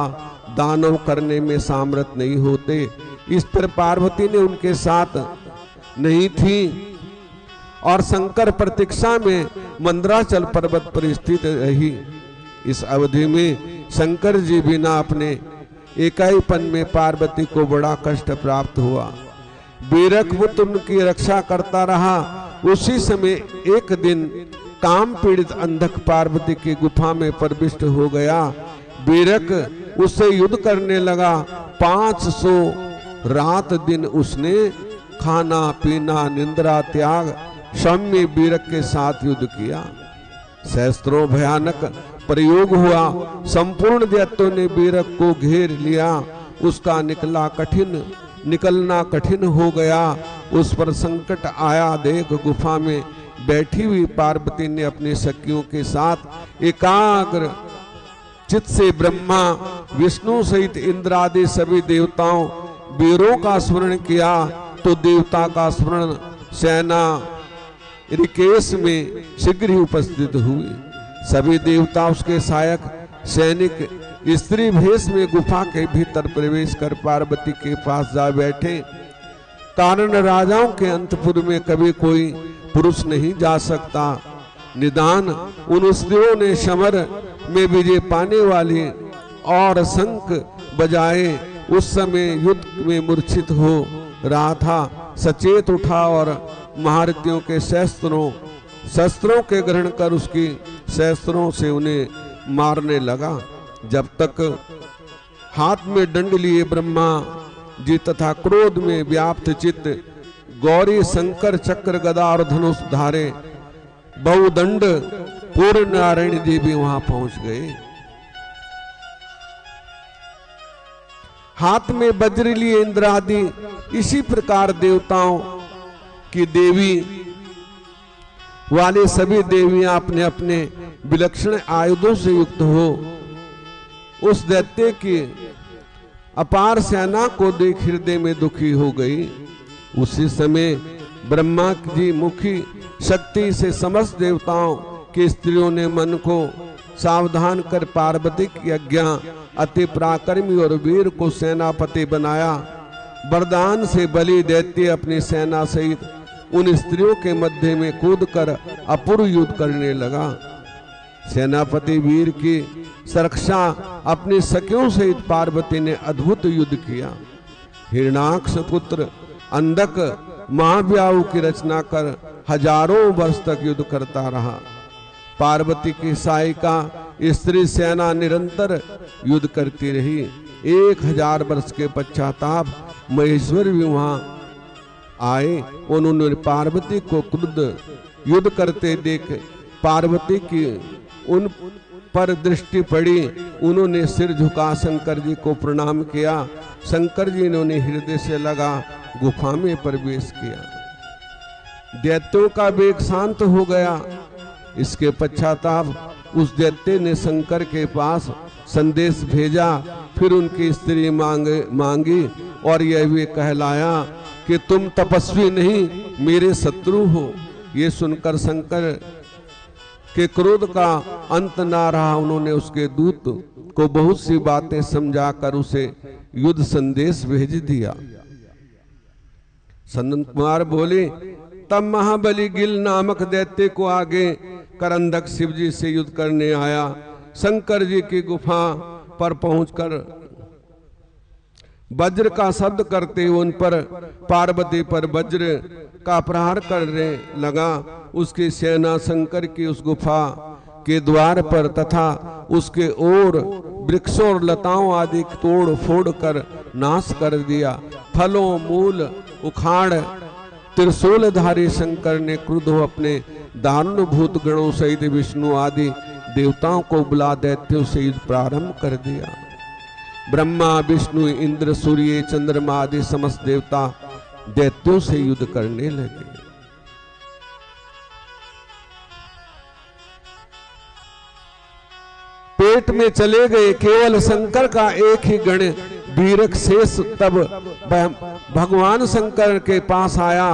दानव करने में सामर्थ नहीं होते। इस पर पार्वती ने उनके साथ नहीं थी और शंकर प्रतीक्षा में मंदराचल पर्वत पर स्थित रही। इस अवधि में शंकर जी बिना अपने एकाईपन में पार्वती को बड़ा कष्ट प्राप्त हुआ। बीरकपुत उनकी रक्षा करता रहा। उसी समय एक दिन काम पीड़ित अंधक पार्वती की गुफा में प्रविष्ट हो गया। बीरक उससे युद्ध करने लगा। 500 रात दिन उसने खाना पीना निंद्रा त्याग सौम्य बीरक के साथ युद्ध किया। सहस्त्रों भयानक प्रयोग हुआ। संपूर्ण दैत्यों ने बीरक को घेर लिया। उसका निकलना कठिन हो गया। उस पर संकट आया। देख गुफा में बैठी हुई पार्वती ने अपनी सखियों के साथ एकाग्र चित्त से ब्रह्मा विष्णु सहित इंद्र आदि सभी देवताओं वीरों का स्मरण किया। तो देवता का स्मरण सेना ऋकेश में शीघ्र ही उपस्थित हुई। सभी देवता उसके सहायक सैनिक स्त्री भेष में गुफा के भीतर प्रवेश कर पार्वती के पास जा बैठे। कारण राजाओं के अंतपुर में कभी कोई पुरुष नहीं जा सकता। निदान उन स्त्रियों ने समर में विजय पाने वाली और शंख बजाए। उस समय युद्ध में मूर्छित हो रहा था। सचेत उठा और महारथियों के शस्त्रों के ग्रहण कर उसकी शस्त्रों से उन्हें मारने लगा। जब तक हाथ में दंड लिए ब्रह्मा जी तथा क्रोध में व्याप्त चित्त गौरी शंकर चक्र गदा और धनुष धारे बहुदंड पूर्ण नारायण जी भी वहां पहुंच गए। हाथ में वज्र लिए इंद्र आदि इसी प्रकार देवताओं की देवी वाले सभी देवियां अपने अपने विलक्षण आयुधों से युक्त हो उस दैत्य की अपार सेना को देख हृदय में दुखी हो गई। उसी समय ब्रह्मा जी मुखी शक्ति से समस्त देवताओं की स्त्रियों ने मन को सावधान कर पार्वती की आज्ञा अति पराक्रमी और वीर को सेनापति बनाया। वरदान से बलि दैत्य अपनी सेना सहित उन स्त्रियों के मध्य में कूदकर अपूर्व युद्ध करने लगा। सेनापति वीर की सुरक्षा अपनी सखियों सहित पार्वती ने अद्भुत युद्ध किया। हिरणाक्ष पुत्र अंधक महाव्याहु की रचना कर हजारों वर्ष तक युद्ध करता रहा। पार्वती की सहायिका स्त्री सेना निरंतर युद्ध करती रही। 1000 वर्ष के पश्चाताप महेश्वर भी वहां आए। उन्होंने पार्वती को क्रुद्ध युद्ध करते देख पार्वती की उन पर दृष्टि पड़ी। उन्होंने सिर झुका शंकर जी को प्रणाम किया। शंकर जी ने उन्हें हृदय से लगा गुफा में प्रवेश किया। दैत्यों का वेग शांत हो गया। इसके पश्चाताप उस दैत्य ने शंकर के पास संदेश भेजा। फिर उनकी स्त्री मांगी और यह भी कहलाया कि तुम तपस्वी नहीं मेरे शत्रु हो। ये सुनकर शंकर के क्रोध का अंत ना रहा। उन्होंने उसके दूत को बहुत सी बातें समझाकर उसे युद्ध संदेश भेज दिया। सनंद कुमार बोले, तब महाबली गिल नामक दैत्य को आगे कर अंधक शिव जी से युद्ध करने आया। शंकर जी की गुफा पर पहुंचकर वज्र का शब्द करते उन पर पार्वती पर वज्र का प्रहार करने लगा। उसकी सेना शंकर की उस गुफा के द्वार पर तथा उसके ओर वृक्षों और लताओं आदि तोड़ फोड़ कर नाश कर दिया। फलों मूल उखाड़ त्रिशूलधारी शंकर ने क्रुद्ध हो अपने दारुण भूत गणों सहित विष्णु आदि देवताओं को बुला दैत्यों से युद्ध प्रारंभ कर दिया। ब्रह्मा विष्णु इंद्र सूर्य चंद्रमा आदि समस्त देवता दैत्यों से युद्ध करने लगे। पेट में चले गए। केवल शंकर का एक ही गण बीरक शेष तब भगवान शंकर के पास आया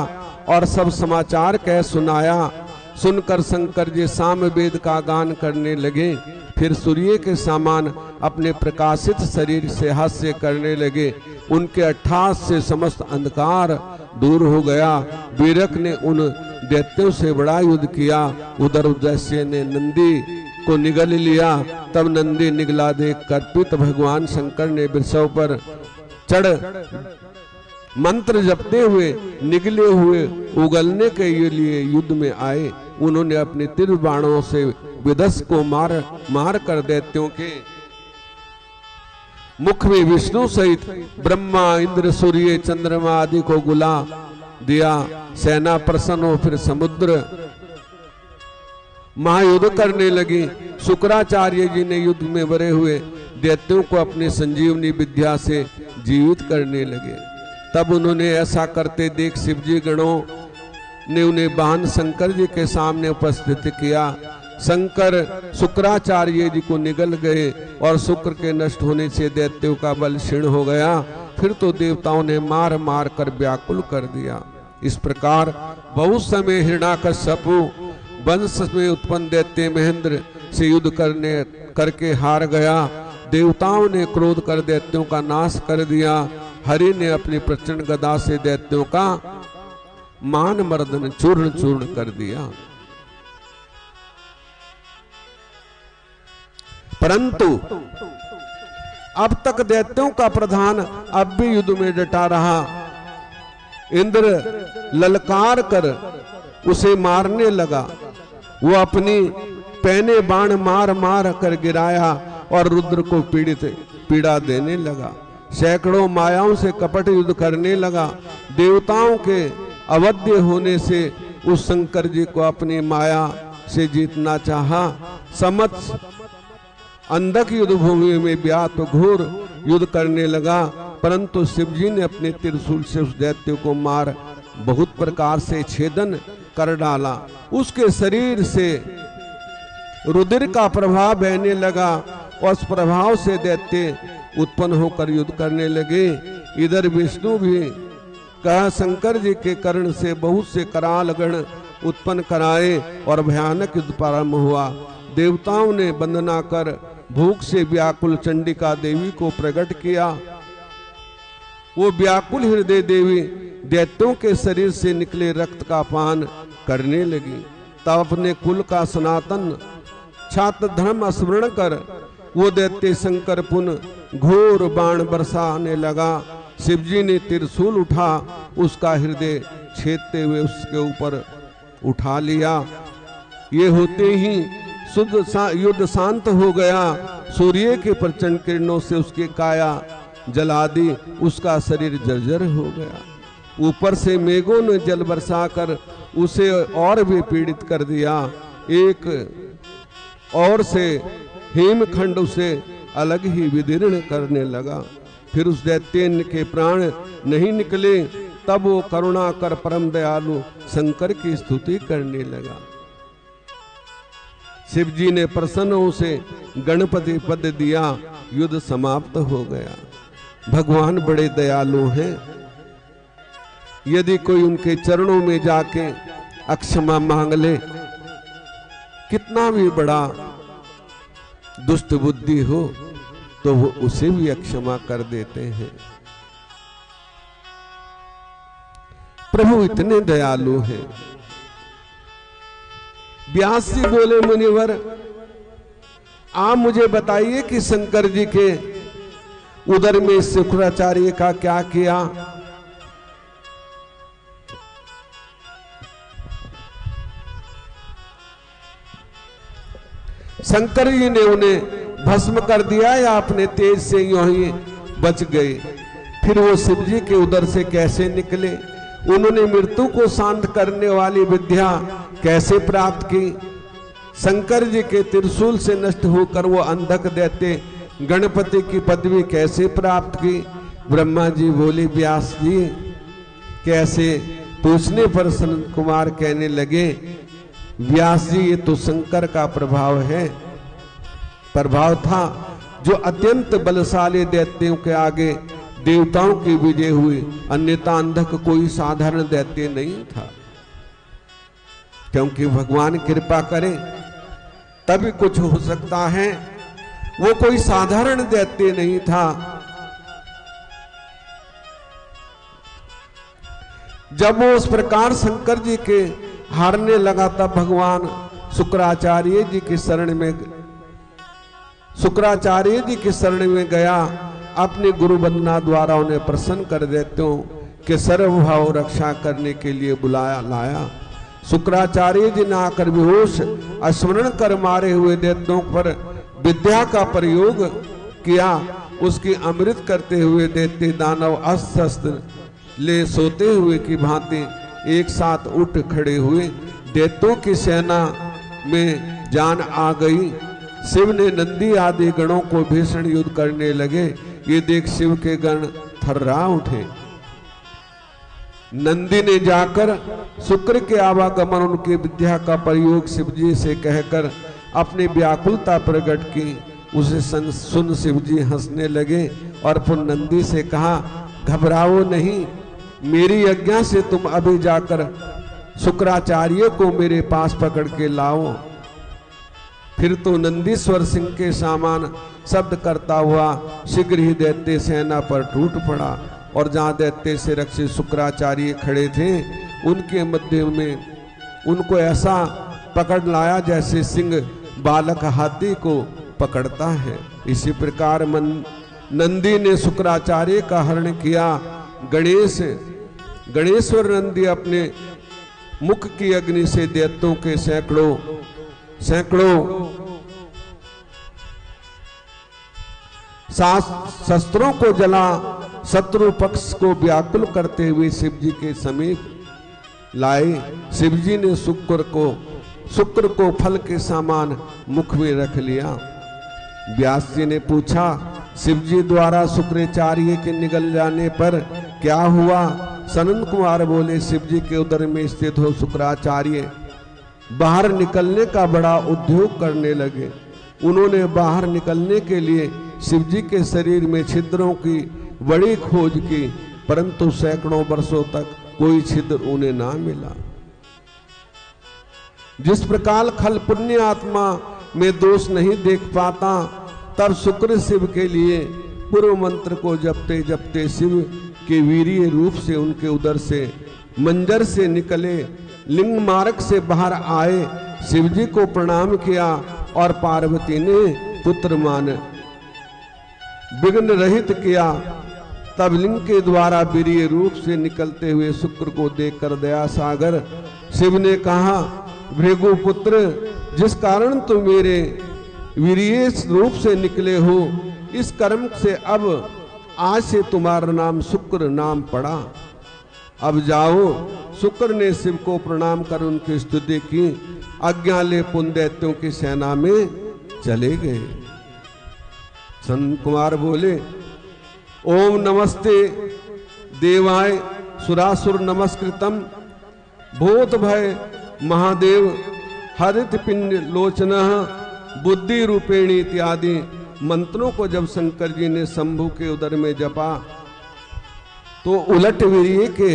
और सब समाचार कह सुनाया। सुनकर शंकर जी सामवेद का गान करने लगे। फिर सूर्य के समान अपने प्रकाशित शरीर से हास्य करने लगे। उनके अट्ठास से समस्त अंधकार दूर हो गया। बीरक ने उन दैत्यों से बड़ा युद्ध किया। उधर दैत्य ने नंदी को निगल लिया। तब नंदी निगला देख कर पित भगवान शंकर ने वृषभ पर चढ़ मंत्र जपते हुए निगले हुए उगलने के लिए युद्ध में आए। उन्होंने अपने तीर बाणों से विदस को मार कर दैत्यों के मुख में विष्णु सहित ब्रह्मा इंद्र सूर्य चंद्रमा आदि को गुला दिया। सेना प्रसन्न हो फिर समुद्र महायुद्ध करने लगी। शुक्राचार्य जी ने युद्ध में मरे हुए दैत्यों को अपनी संजीवनी विद्या से जीवित करने लगे। तब उन्होंने ऐसा करते देख शिवजी गणों ने उन्हें वाहन शंकर जी के सामने उपस्थित किया। शंकर शुक्राचार्य जी को निगल गए और शुक्र के नष्ट होने से दैत्यों का बल क्षीण हो गया। फिर तो देवताओं ने मार मार कर व्याकुल कर दिया। इस प्रकार बहुत समय हिरण्याकश्यपु वंश में उत्पन्न दैत्य महेंद्र से युद्ध करके हार गया। देवताओं ने क्रोध कर दैत्यों का नाश कर दिया। हरि ने अपनी प्रचंड गदा से दैत्यों का मान मर्दन चूर्ण चूर्ण कर दिया। परंतु अब तक दैत्यों का प्रधान अब भी युद्ध में डटा रहा। इंद्र ललकार कर उसे मारने लगा। वो अपनी पैने बाण मार मार कर गिराया और रुद्र को पीड़ा देने लगा। सैकड़ों मायाओं से कपट युद्ध करने लगा। देवताओं के अवध्य होने से उस शंकर जी को अपनी माया से जीतना चाहा। समत्स अंधक युद्ध भूमि में व्यात घोर युद्ध करने लगा। परंतु शिवजी ने अपने त्रिशूल से उस दैत्य को मार बहुत प्रकार से छेदन कर डाला। उसके शरीर से रुधिर का प्रभाव बहने लगा और उस प्रभाव से दैत्य उत्पन्न होकर युद्ध करने लगे। इधर विष्णु भी कहा शंकर जी के कर्ण से बहुत से कराल गण उत्पन्न कराए और भयानक युद्ध प्रारंभ हुआ। देवताओं ने वंदना कर भूख से व्याकुल चंडिका देवी को प्रकट किया। वो व्याकुल हृदय देवी दैत्यों के शरीर से निकले रक्त का पान करने लगी। तब अपने कुल का सनातन छात्र धर्म स्मरण कर वो दैत्य शंकर पुनः घोर बाण बरसाने लगा। शिवजी ने त्रिशूल उठा उसका हृदय छेदते हुए उसके ऊपर उठा लिया। ये होते ही युद्ध शांत हो गया। सूर्य के प्रचंड किरणों से उसकी काया जला दी। उसका शरीर जर्जर हो गया। ऊपर से मेघों ने जल बरसाकर उसे और भी पीड़ित कर दिया। एक और से हेमखंड उसे अलग ही विदीर्ण करने लगा। फिर उस दैत्य के प्राण नहीं निकले। तब वो करुणा कर परम दयालु शंकर की स्तुति करने लगा। शिवजी ने प्रसन्न उसे गणपति पद दिया। युद्ध समाप्त हो गया। भगवान बड़े दयालु हैं। यदि कोई उनके चरणों में जाके अक्षमा मांग ले, कितना भी बड़ा दुष्ट बुद्धि हो तो वो उसे भी अक्षमा कर देते हैं। प्रभु इतने दयालु हैं। व्यास जी बोले मुनिवर आप मुझे बताइए कि शंकर जी के उदर में शुक्राचार्य का क्या किया। शंकर जी ने उन्हें भस्म कर दिया या अपने तेज से यूं ही बच गए। फिर वो शिव जी के उदर से कैसे निकले? उन्होंने मृत्यु को शांत करने वाली विद्या कैसे प्राप्त की? शंकर जी के त्रिशूल से नष्ट होकर वो अंधक दैत्य गणपति की पदवी कैसे प्राप्त की? ब्रह्मा जी बोले व्यास जी कैसे? पूछने पर सनत कुमार कहने लगे व्यास जी ये तो शंकर का प्रभाव है, प्रभाव था जो अत्यंत बलशाली दैत्यों के आगे देवताओं की विजय हुई। अन्यथा अंधक कोई साधारण दैत्य नहीं था। क्योंकि भगवान कृपा करे तभी कुछ हो सकता है। वो कोई साधारण दैत्य नहीं था। जब वो उस प्रकार शंकर जी के हारने लगा तब भगवान शुक्राचार्य जी की शरण में गया। अपने गुरु वंदना द्वारा उन्हें प्रसन्न कर देते हो कि सर्वभाव रक्षा करने के लिए बुलाया लाया। शुक्राचार्य जी ने आकर बेहोश स्मरण कर मारे हुए दैत्यों पर विद्या का प्रयोग किया। उसकी अमृत करते हुए दैत्य दानव अस्त्र शस्त्र ले सोते हुए की भांति एक साथ उठ खड़े हुए। दैत्यों की सेना में जान आ गई। शिव ने नंदी आदि गणों को भीषण युद्ध करने लगे। ये देख शिव के गण थर्रा उठे। नंदी ने जाकर शुक्र के आवागमन उनकी विद्या का प्रयोग शिव जी से कहकर अपनी व्याकुलता प्रकट की। उसे सुन शिव जी हंसने लगे और फिर नंदी से कहा, घबराओ नहीं, मेरी आज्ञा से तुम अभी जाकर शुक्राचार्य को मेरे पास पकड़ के लाओ। फिर तो नंदीश्वर सिंह के समान शब्द करता हुआ शीघ्र ही दैत्य सेना पर टूट पड़ा और जहां दैत्य से रक्षित शुक्राचार्य खड़े थे उनके मध्य में उनको ऐसा पकड़ लाया जैसे सिंह बालक हाथी को पकड़ता है। इसी प्रकार नंदी ने शुक्राचार्य का हरण किया। गणेश्वर नंदी अपने मुख की अग्नि से दैत्यों के सैकड़ों शस्त्रों को जला शत्रु पक्ष को व्याकुल करते हुए शिव जी के समीप लाए। शिव जी ने शुक्र को फल के समान मुख में रख लिया। व्यास जी ने पूछा, शिव जी द्वारा शुक्राचार्य के निगल जाने पर क्या हुआ? सनंद कुमार बोले, शिव जी के उदर में स्थित हो शुक्राचार्य बाहर निकलने का बड़ा उद्योग करने लगे। उन्होंने बाहर निकलने के लिए शिव जी के शरीर में छिद्रों की बड़ी खोज की, परंतु सैकड़ों वर्षों तक कोई छिद्र उन्हें ना मिला। जिस प्रकार खल पुण्य आत्मा में दोष नहीं देख पाता, तब शुक्र शिव के लिए पूर्व मंत्र को जपते जपते शिव के वीर्य रूप से उनके उदर से मंजर से निकले लिंग मार्ग से बाहर आए। शिव जी को प्रणाम किया और पार्वती ने पुत्र मान विघ्न रहित किया। तब लिंग के द्वारा वीर्य रूप से निकलते हुए शुक्र को देखकर दया सागर शिव ने कहा, भृगु पुत्र, जिस कारण तुम मेरे वीर्य रूप से निकले हो, इस कर्म से अब आज से तुम्हारा नाम शुक्र नाम पड़ा। अब जाओ। शुक्र ने शिव को प्रणाम कर उनकी स्तुति की। आज्ञा ले पुण्य दैत्यों की सेना में चले गए। संत कुमार बोले, ओम नमस्ते देवाय सुरासुर नमस्कृतम भूत भय महादेव हरित पिंड लोचनः बुद्धि रूपेणी इत्यादि मंत्रों को जब शंकर जी ने शंभु के उदर में जपा तो उलट वीर्य के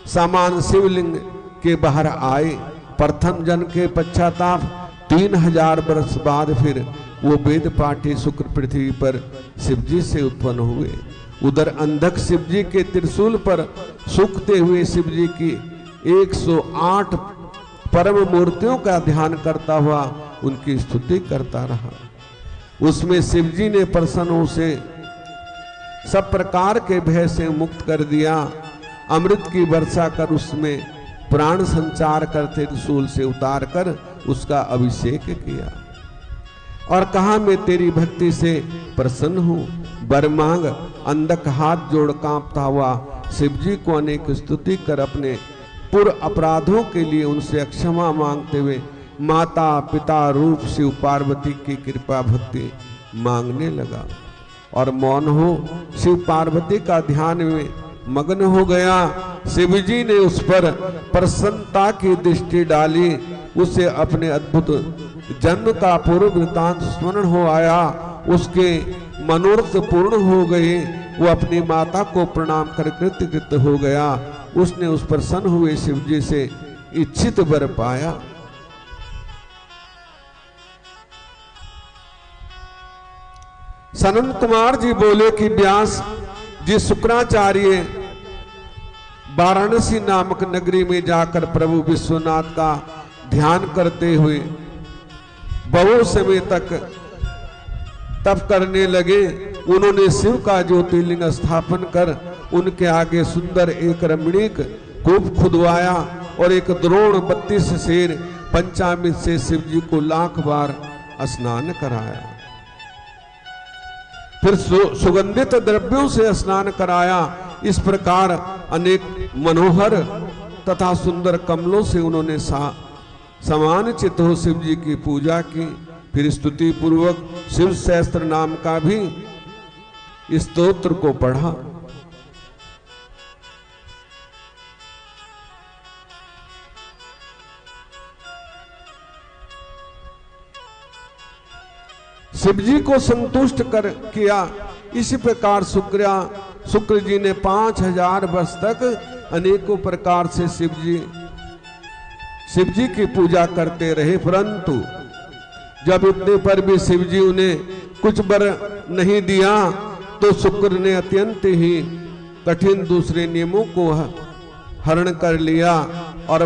समान शिवलिंग के बाहर आए। प्रथम जन्म के पश्चाताप 3000 वर्ष बाद फिर वो वेद पाठी शुक्र पृथ्वी पर शिवजी से उत्पन्न हुए। उधर अंधक शिवजी के त्रिशूल पर सूखते हुए शिवजी की 108 परम मूर्तियों का ध्यान करता हुआ उनकी स्तुति करता रहा। उसमें शिवजी ने प्रसन्न से सब प्रकार के भय से मुक्त कर दिया। अमृत की वर्षा कर उसमें प्राण संचार करते त्रिशूल से उतार कर उसका अभिषेक किया और कहा, मैं तेरी भक्ति से प्रसन्न हूँ, वर मांग। अंधक हाथ जोड़ कांपता हुआ शिवजी को अनेक स्तुति कर अपने पूर्व अपराधों के लिए उनसे क्षमा मांगते हुए माता पिता रूप शिव पार्वती की कृपा भक्ति मांगने लगा और मौन हो शिव पार्वती का ध्यान में मग्न हो गया। शिवजी ने उस पर प्रसन्नता की दृष्टि डाली। उसे अपने अद्भुत जन्म का पूर्व वृत्तांत स्मरण हो आया। उसके मनोरथ पूर्ण हो गए। वो अपनी माता को प्रणाम कर कृतकृत हो गया। उसने उस प्रसन्न हुए शिवजी से इच्छित वर पाया। सनंद कुमार जी बोले कि व्यास जी शुक्राचार्य वाराणसी नामक नगरी में जाकर प्रभु विश्वनाथ का ध्यान करते हुए बहुत समय तक तप करने लगे। उन्होंने शिव का ज्योतिर्लिंग स्थापन कर उनके आगे सुंदर एक रमणीक कूप खुदवाया और एक द्रोण 32 शेर पंचामृत से शिव जी को 1,00,000 बार स्नान कराया। फिर सुगंधित द्रव्यों से स्नान कराया। इस प्रकार अनेक मनोहर तथा सुंदर कमलों से उन्होंने समान चित्त हो शिव जी की पूजा की। फिर स्तुति पूर्वक शिव सहस्त्र नाम का भी स्तोत्र को पढ़ा। शिव जी को संतुष्ट कर किया। इसी प्रकार शुक्र जी ने 5000 वर्ष तक अनेकों प्रकार से शिव जी की पूजा करते रहे, परंतु जब इतने पर भी शिव जी उन्हें कुछ वर नहीं दिया तो शुक्र ने अत्यंत ही कठिन दूसरे नियमों को हरण कर लिया और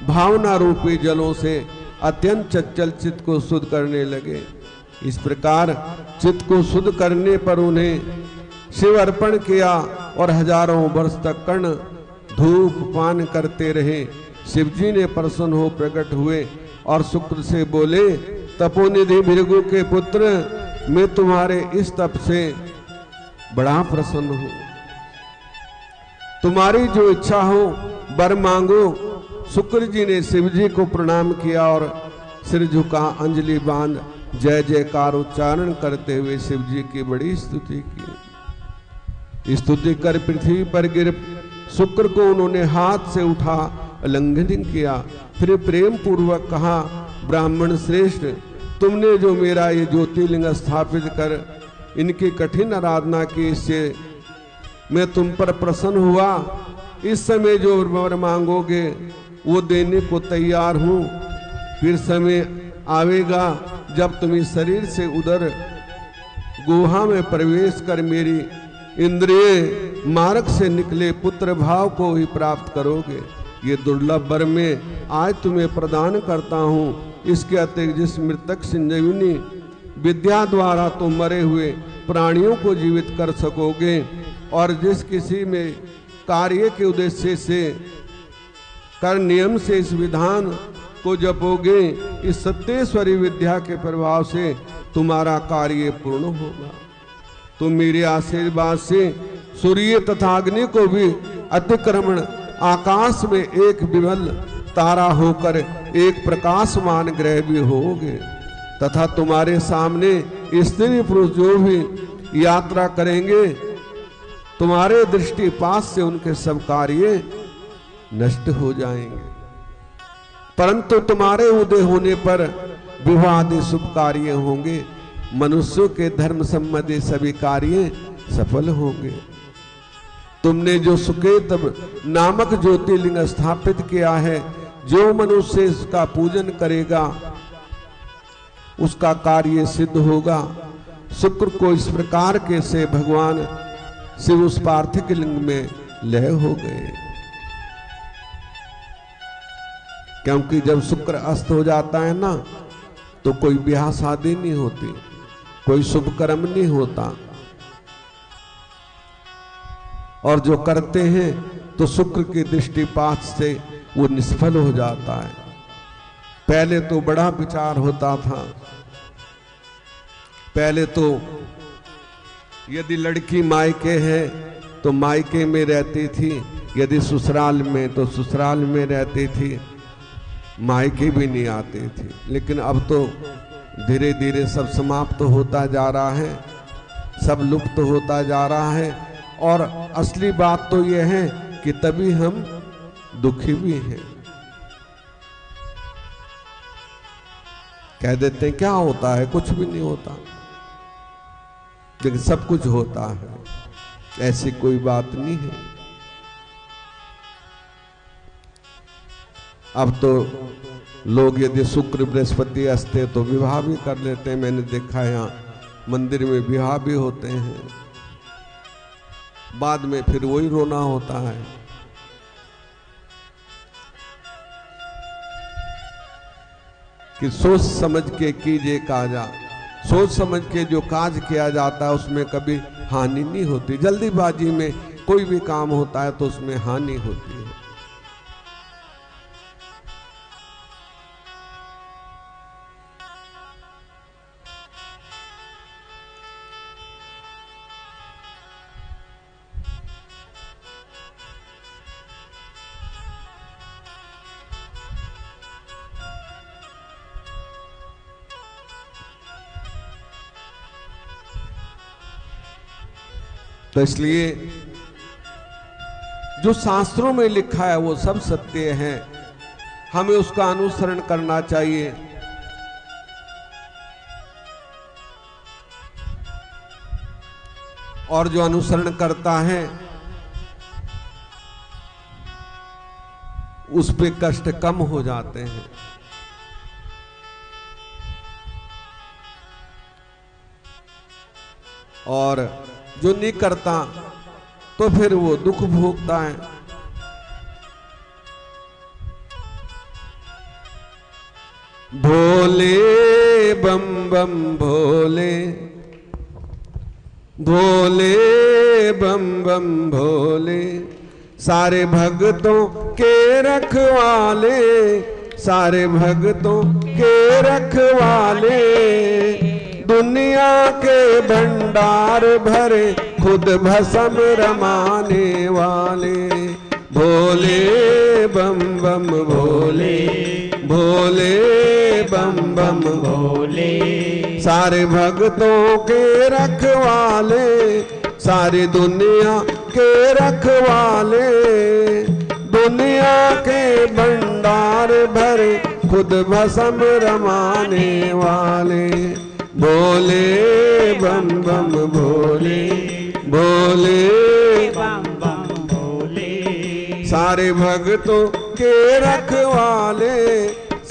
भावना रूपी जलों से अत्यंत चंचल चित्त को शुद्ध करने लगे। इस प्रकार चित्त को शुद्ध करने पर उन्हें शिव अर्पण किया और हजारों वर्ष तक कर्ण धूप पान करते रहे। शिव जी ने प्रसन्न हो प्रकट हुए और शुक्र से बोले, तपोनिधि भृगु के पुत्र, मैं तुम्हारे इस तप से बड़ा प्रसन्न हूं। तुम्हारी जो इच्छा हो वर मांगो। शुक्र जी ने शिव जी को प्रणाम किया और सिर झुका अंजलि बांध जय जयकार उच्चारण करते हुए शिव जी की बड़ी स्तुति की। स्तुति कर पृथ्वी पर गिर शुक्र को उन्होंने हाथ से उठा आलिंगन किया। फिर प्रेम पूर्वक कहा, ब्राह्मण श्रेष्ठ, तुमने जो मेरा ये ज्योतिर्लिंग स्थापित कर इनकी कठिन आराधना की, इससे मैं तुम पर प्रसन्न हुआ। इस समय जो वर मांगोगे वो देने को तैयार हूं। फिर समय आवेगा जब तुम इस शरीर से उधर गुहा में प्रवेश कर मेरी इंद्रिय मार्ग से निकले पुत्र भाव को ही प्राप्त करोगे। ये दुर्लभ वर में आज तुम्हें प्रदान करता हूँ। इसके अतिरिक्त जिस मृतक संजीवनी विद्या द्वारा तुम मरे हुए प्राणियों को जीवित कर सकोगे और जिस किसी में कार्य के उद्देश्य से कर नियम से इस विधान को जपोगे, इस सत्येश्वरी विद्या के प्रभाव से तुम्हारा कार्य पूर्ण होगा। तुम मेरे आशीर्वाद से सूर्य तथा अग्नि को भी अतिक्रमण आकाश में एक विमल तारा होकर एक प्रकाशमान ग्रह भी होगे तथा तुम्हारे सामने स्त्री पुरुष जो भी यात्रा करेंगे तुम्हारे दृष्टिपात से उनके सब कार्य नष्ट हो जाएंगे, परंतु तुम्हारे उदय होने पर विवाह आदि शुभ कार्य होंगे। मनुष्यों के धर्म संबंधी सभी कार्य सफल होंगे। तुमने जो सुकेत नामक ज्योतिर्लिंग स्थापित किया है, जो मनुष्य इसका पूजन करेगा उसका कार्य सिद्ध होगा। शुक्र को इस प्रकार के से भगवान शिव उस पार्थिव लिंग में लय हो गए, क्योंकि जब शुक्र अस्त हो जाता है ना तो कोई ब्याह शादी नहीं होती, कोई शुभ कर्म नहीं होता, और जो करते हैं तो शुक्र की दृष्टिपात से वो निष्फल हो जाता है। पहले तो बड़ा विचार होता था, पहले तो यदि लड़की मायके है तो मायके में रहती थी, यदि ससुराल में तो ससुराल में रहती थी, मायके भी नहीं आती थी। लेकिन अब तो धीरे धीरे सब समाप्त होता जा रहा है, सब लुप्त होता जा रहा है। और असली बात तो यह है कि तभी हम दुखी भी हैं। कह देते हैं क्या होता है, कुछ भी नहीं होता, लेकिन सब कुछ होता है, ऐसी कोई बात नहीं है। अब तो लोग यदि शुक्र बृहस्पति अस्ते तो विवाह भी कर लेते हैं। मैंने देखा है यहाँ मंदिर में विवाह भी होते हैं, बाद में फिर वही रोना होता है कि सोच समझ के कीजिए काजा। सोच समझ के जो काज किया जाता है उसमें कभी हानि नहीं होती। जल्दीबाजी में कोई भी काम होता है तो उसमें हानि होती है। तो इसलिए जो शास्त्रों में लिखा है वो सब सत्य है, हमें उसका अनुसरण करना चाहिए। और जो अनुसरण करता है उस पे कष्ट कम हो जाते हैं। और जो नहीं करता तो फिर वो दुख भोगता है। भोले बम बम भोले, भोले बम बम भोले, सारे भक्तों के रखवाले, सारे भक्तों के रखवाले, दुनिया के भंडार भरे खुद भस्म रमाने वाले। भोले बम बम भोले, भोले बम बम भोले, सारे भक्तों के रखवाले, सारी दुनिया के रखवाले, दुनिया के भंडार भरे खुद भस्म रमाने वाले। भोले बम बम भोले, भोले बम बम भोले, सारे भक्तों के रखवाले,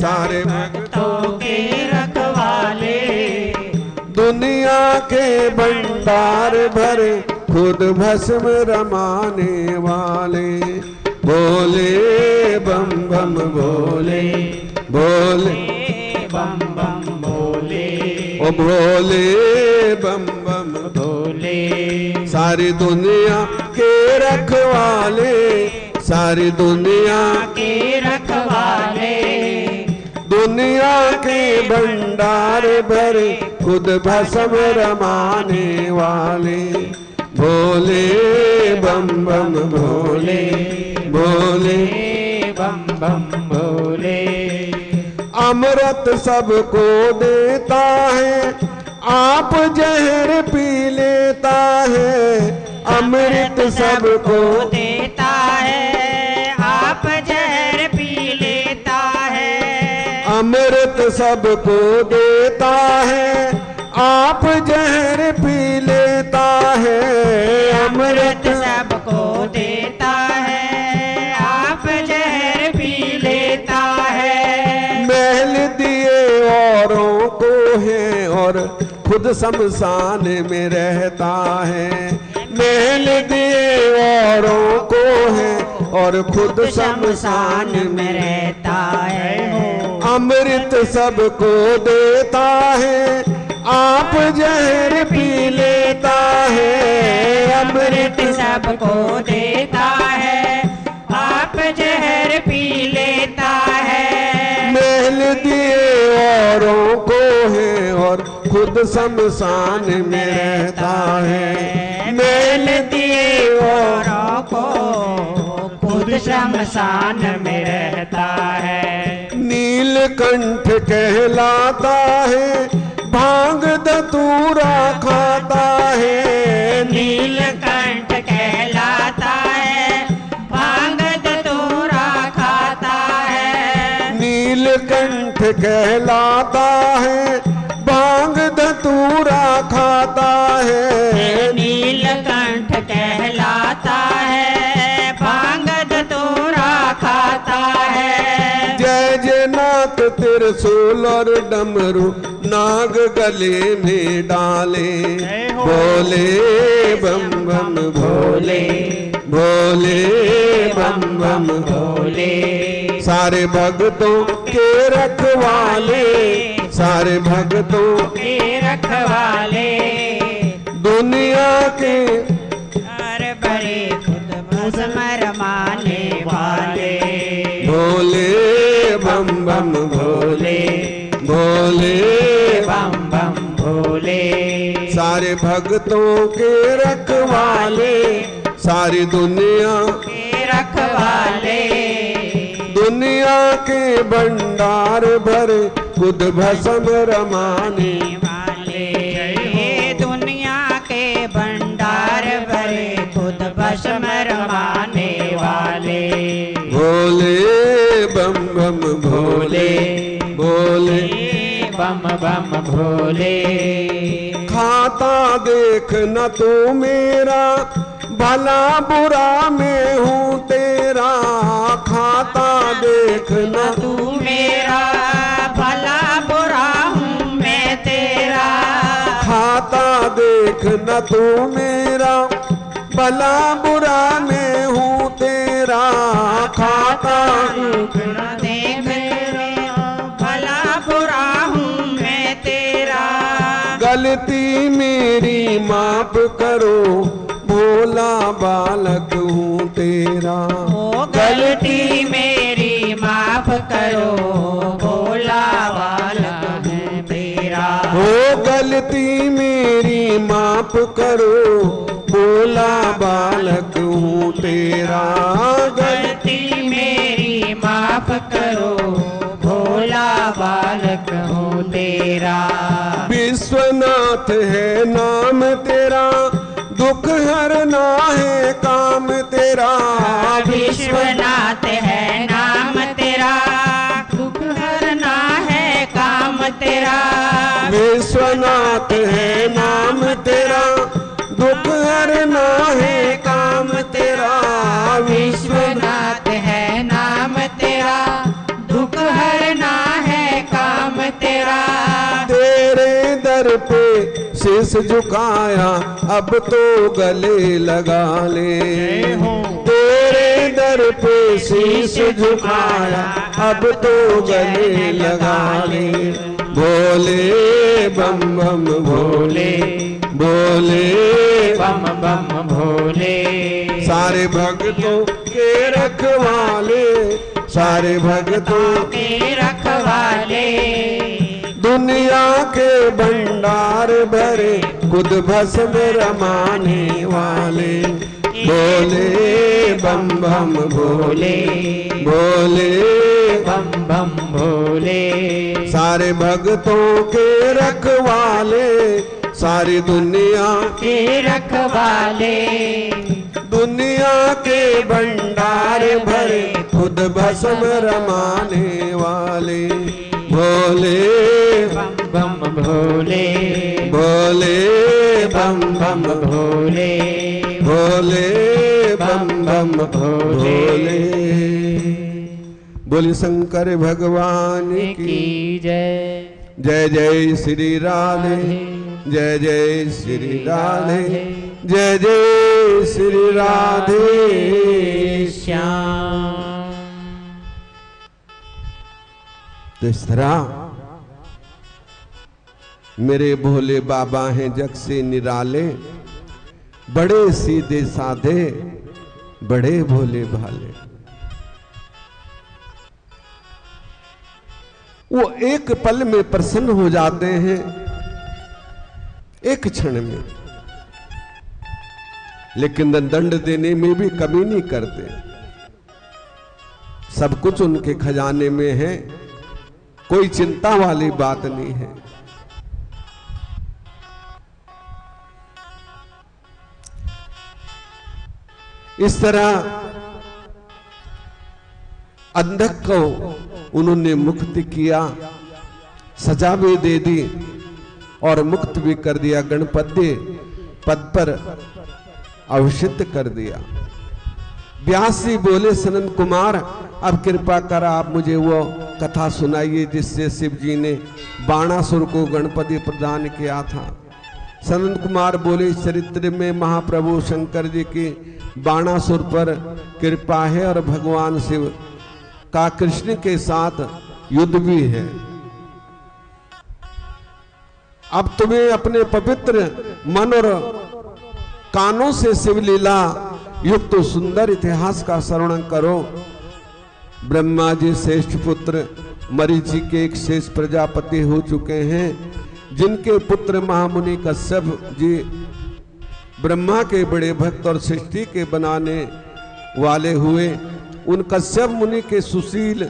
सारे भक्तों के रखवाले, दुनिया के भंडार भरे खुद भस्म रमाने वाले। भोले बम बम भोले, भोले बम बम भोले, ओ भोले बम बम भोले, सारी दुनिया के रखवाले, सारी दुनिया के रखवाले, दुनिया के भंडार भरे खुद भस्म रमाने वाले। भोले बम बम भोले, भोले बम बम भोले, अमृत सबको देता है, आप जहर पी लेता है। अमृत सबको देता है, आप जहर पी लेता है। अमृत सबको देता है, आप जहर पी लेता है। अमृत सबको देता है, आप जहर पी लेता है। महल दिए औरों को है और खुद शमशान में रहता है। महल दिए औरों को है और खुद शमशान में रहता है। अमृत सबको देता है, आप जहर पी लेता है। अमृत सबको देता है, आप जहर पी लेता है। महल दिए औरों को है और खुद शमशान में रहता है। महल दिए औरों को खुद शमशान में रहता है। नीलकंठ कहलाता है, भांग धतूरा खाता है। नीलकंठ कहलाता है, भांग धतूरा खाता है। नीलकंठ कहलाता है, भांग धतूरा खाता है। नीलकंठ कहलाता है, भांग धतूरा खाता है। जय जयनाथ त्रिशूल और डमरू नाग गले में डाले। भोले बम बम भोले, भोले बम बम भोले, सारे भक्तों के रखवाले, सारे भक्तों के रखवाले, दुनिया के हर बड़े खुद भस्म रमाने वाले। भोले बम बम भोले, भोले बम बम भोले, सारे भक्तों के रखवाले, सारी दुनिया के रखवाले, दुनिया के भंडार भरे खुद भस्म रमाने वाले। ये दुनिया के भंडार भरे खुद भस्म रमाने वाले। भोले बम बम भोले, भोले बम बम भोले। खाता देख न तू मेरा, भला बुरा मैं हूँ तेरा। खाता देख न तू मेरा, भला बुरा हूँ मैं तेरा। खाता देख न तू मेरा, भला बुरा मैं हूँ तेरा। खाता देख न देख मेरा, भला बुरा हूँ मैं तेरा। गलती मेरी माफ करो, भोला बालक हूँ तेरा। ओ गलती मेरी माफ करो, भोला बालक हूँ तेरा। हो गलती मेरी माफ करो, भोला बालक हूँ तेरा। गलती मेरी माफ करो, भोला बालक हूँ तेरा। विश्वनाथ है नाम तेरा, दुख हरना है काम तेरा। विश्वनाथ है नाम तेरा, दुख हरना है काम तेरा। विश्वनाथ है नाम तेरा, दुख हरना है काम तेरा। विश्वनाथ है नाम तेरा, दुख हरना है काम तेरा। तेरे दर पे शीश झुकाया, अब तो गले लगा ले। तेरे दर पे शीश झुकाया, अब तो गले लगा ले। भोले बम बम भोले, भोले बम बम भोले। सारे भक्तों के रखवाले, सारे भक्तों के रखवाले, दुनिया के भंडार भरे खुद भस्म रमाने वाले। भोले बम बम भोले, भोले बम बम भोले। सारे भक्तों के रखवाले, सारी दुनिया के रखवाले, दुनिया के भंडार भरे खुद भस्म रमाने वाले। भोले बम भोले, भोले बम बम भोले, भोले बम बम भोले। बोली शंकर भगवान की की जय। जय जय श्री राधे, जय जय श्री राधे, जय जय श्री राधे श्याम। तो इस तरह मेरे भोले बाबा हैं जग से निराले, बड़े सीधे साधे, बड़े भोले भाले। वो एक पल में प्रसन्न हो जाते हैं, एक क्षण में, लेकिन दंड देने में भी कमी नहीं करते। सब कुछ उनके खजाने में है, कोई चिंता वाली बात नहीं है। इस तरह अंधक को उन्होंने मुक्त किया, सजा भी दे दी और मुक्त भी कर दिया, गणपति पद पर अभिषिक्त कर दिया। व्यास जी बोले सनंद कुमार अब कृपा कर आप मुझे वो कथा सुनाइए जिससे शिव जी ने बाणासुर को गणपति प्रदान किया था। सनंद कुमार बोले इस चरित्र में महाप्रभु शंकर जी की बाणासुर पर कृपा है और भगवान शिव का कृष्ण के साथ युद्ध भी है। अब तुम्हें अपने पवित्र मन और कानों से शिवलीला युक्त सुंदर इतिहास का श्रवण करो। ब्रह्मा जी श्रेष्ठ पुत्र मरीचि के एक शेष प्रजापति हो चुके हैं, जिनके पुत्र महामुनि कश्यप जी ब्रह्मा के बड़े भक्त और सृष्टि के बनाने वाले हुए। उन कश्यप मुनि के सुशील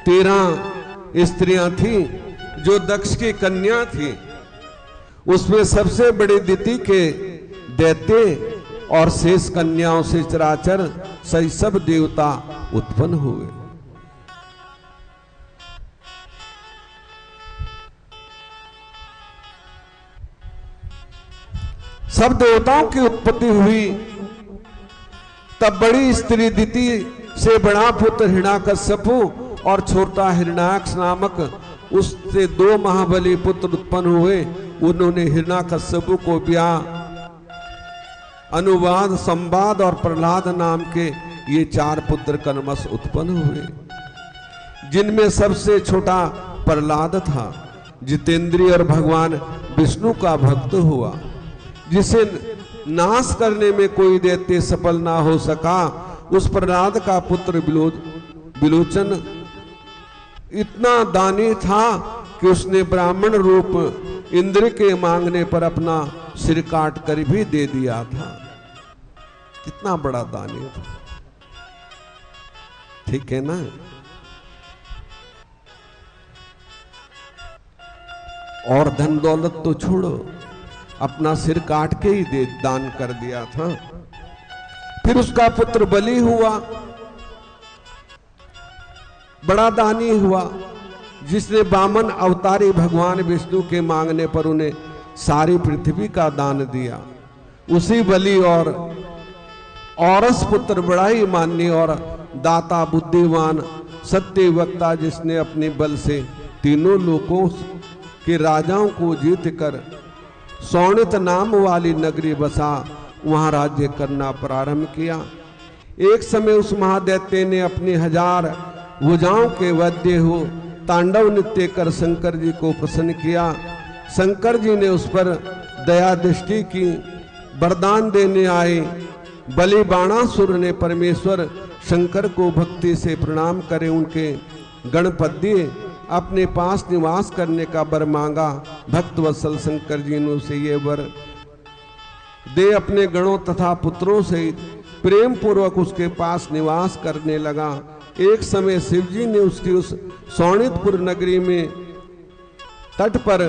13 स्त्रियां थीं, जो दक्ष की कन्या थी। उसमें सबसे बड़ी दिति के दैत्य और शेष कन्याओं से चराचर सही सब देवता उत्पन्न हुए। सब देवताओं की उत्पत्ति हुई। तब बड़ी स्त्री दिति से बड़ा पुत्र हिरण्याकश्यपु और छोटा हिरण्याक्ष नामक उससे 2 महाबली पुत्र उत्पन्न हुए। उन्होंने हिरण्याकश्यपु को ब्याह अनुवाद, संवाद और प्रहलाद नाम के ये 4 पुत्र कर्मश उत्पन्न हुए, जिनमें सबसे छोटा प्रहलाद था, जितेंद्रिय और भगवान विष्णु का भक्त हुआ, जिसे नाश करने में कोई दैत्य सफल ना हो सका। उस प्रहलाद का पुत्र विलोचन इतना दानी था कि उसने ब्राह्मण रूप इंद्र के मांगने पर अपना सिर काट कर भी दे दिया था। कितना बड़ा दानी था, ठीक है ना। और धन दौलत तो छोड़ो, अपना सिर काट के ही दान कर दिया था। फिर उसका पुत्र बलि हुआ, बड़ा दानी हुआ, जिसने वामन अवतारी भगवान विष्णु के मांगने पर उन्हें सारी पृथ्वी का दान दिया। उसी बलि और औरस पुत्र बड़ा ही मान्य और दाता बुद्धिमान सत्य वक्ता, जिसने अपने बल से तीनों लोकों के राजाओं को जीत कर सौणित नाम वाली नगरी बसा, वहां राज्य करना प्रारंभ किया। एक समय उस महादैत्य ने अपनी 1000 भुजाओं के वैद्य हो तांडव नृत्य कर शंकर जी को प्रसन्न किया। शंकर जी ने उस पर दया दृष्टि की, वरदान देने आए। बलि बाणासुर ने परमेश्वर शंकर को भक्ति से प्रणाम करे उनके गणपद्य अपने पास निवास करने का वर मांगा। भक्त वत्सल शंकर जी ने उसे ये वर दे अपने गणों तथा पुत्रों सहित प्रेम पूर्वक उसके पास निवास करने लगा। एक समय शिव जी ने उसकी उस सौणितपुर नगरी में तट पर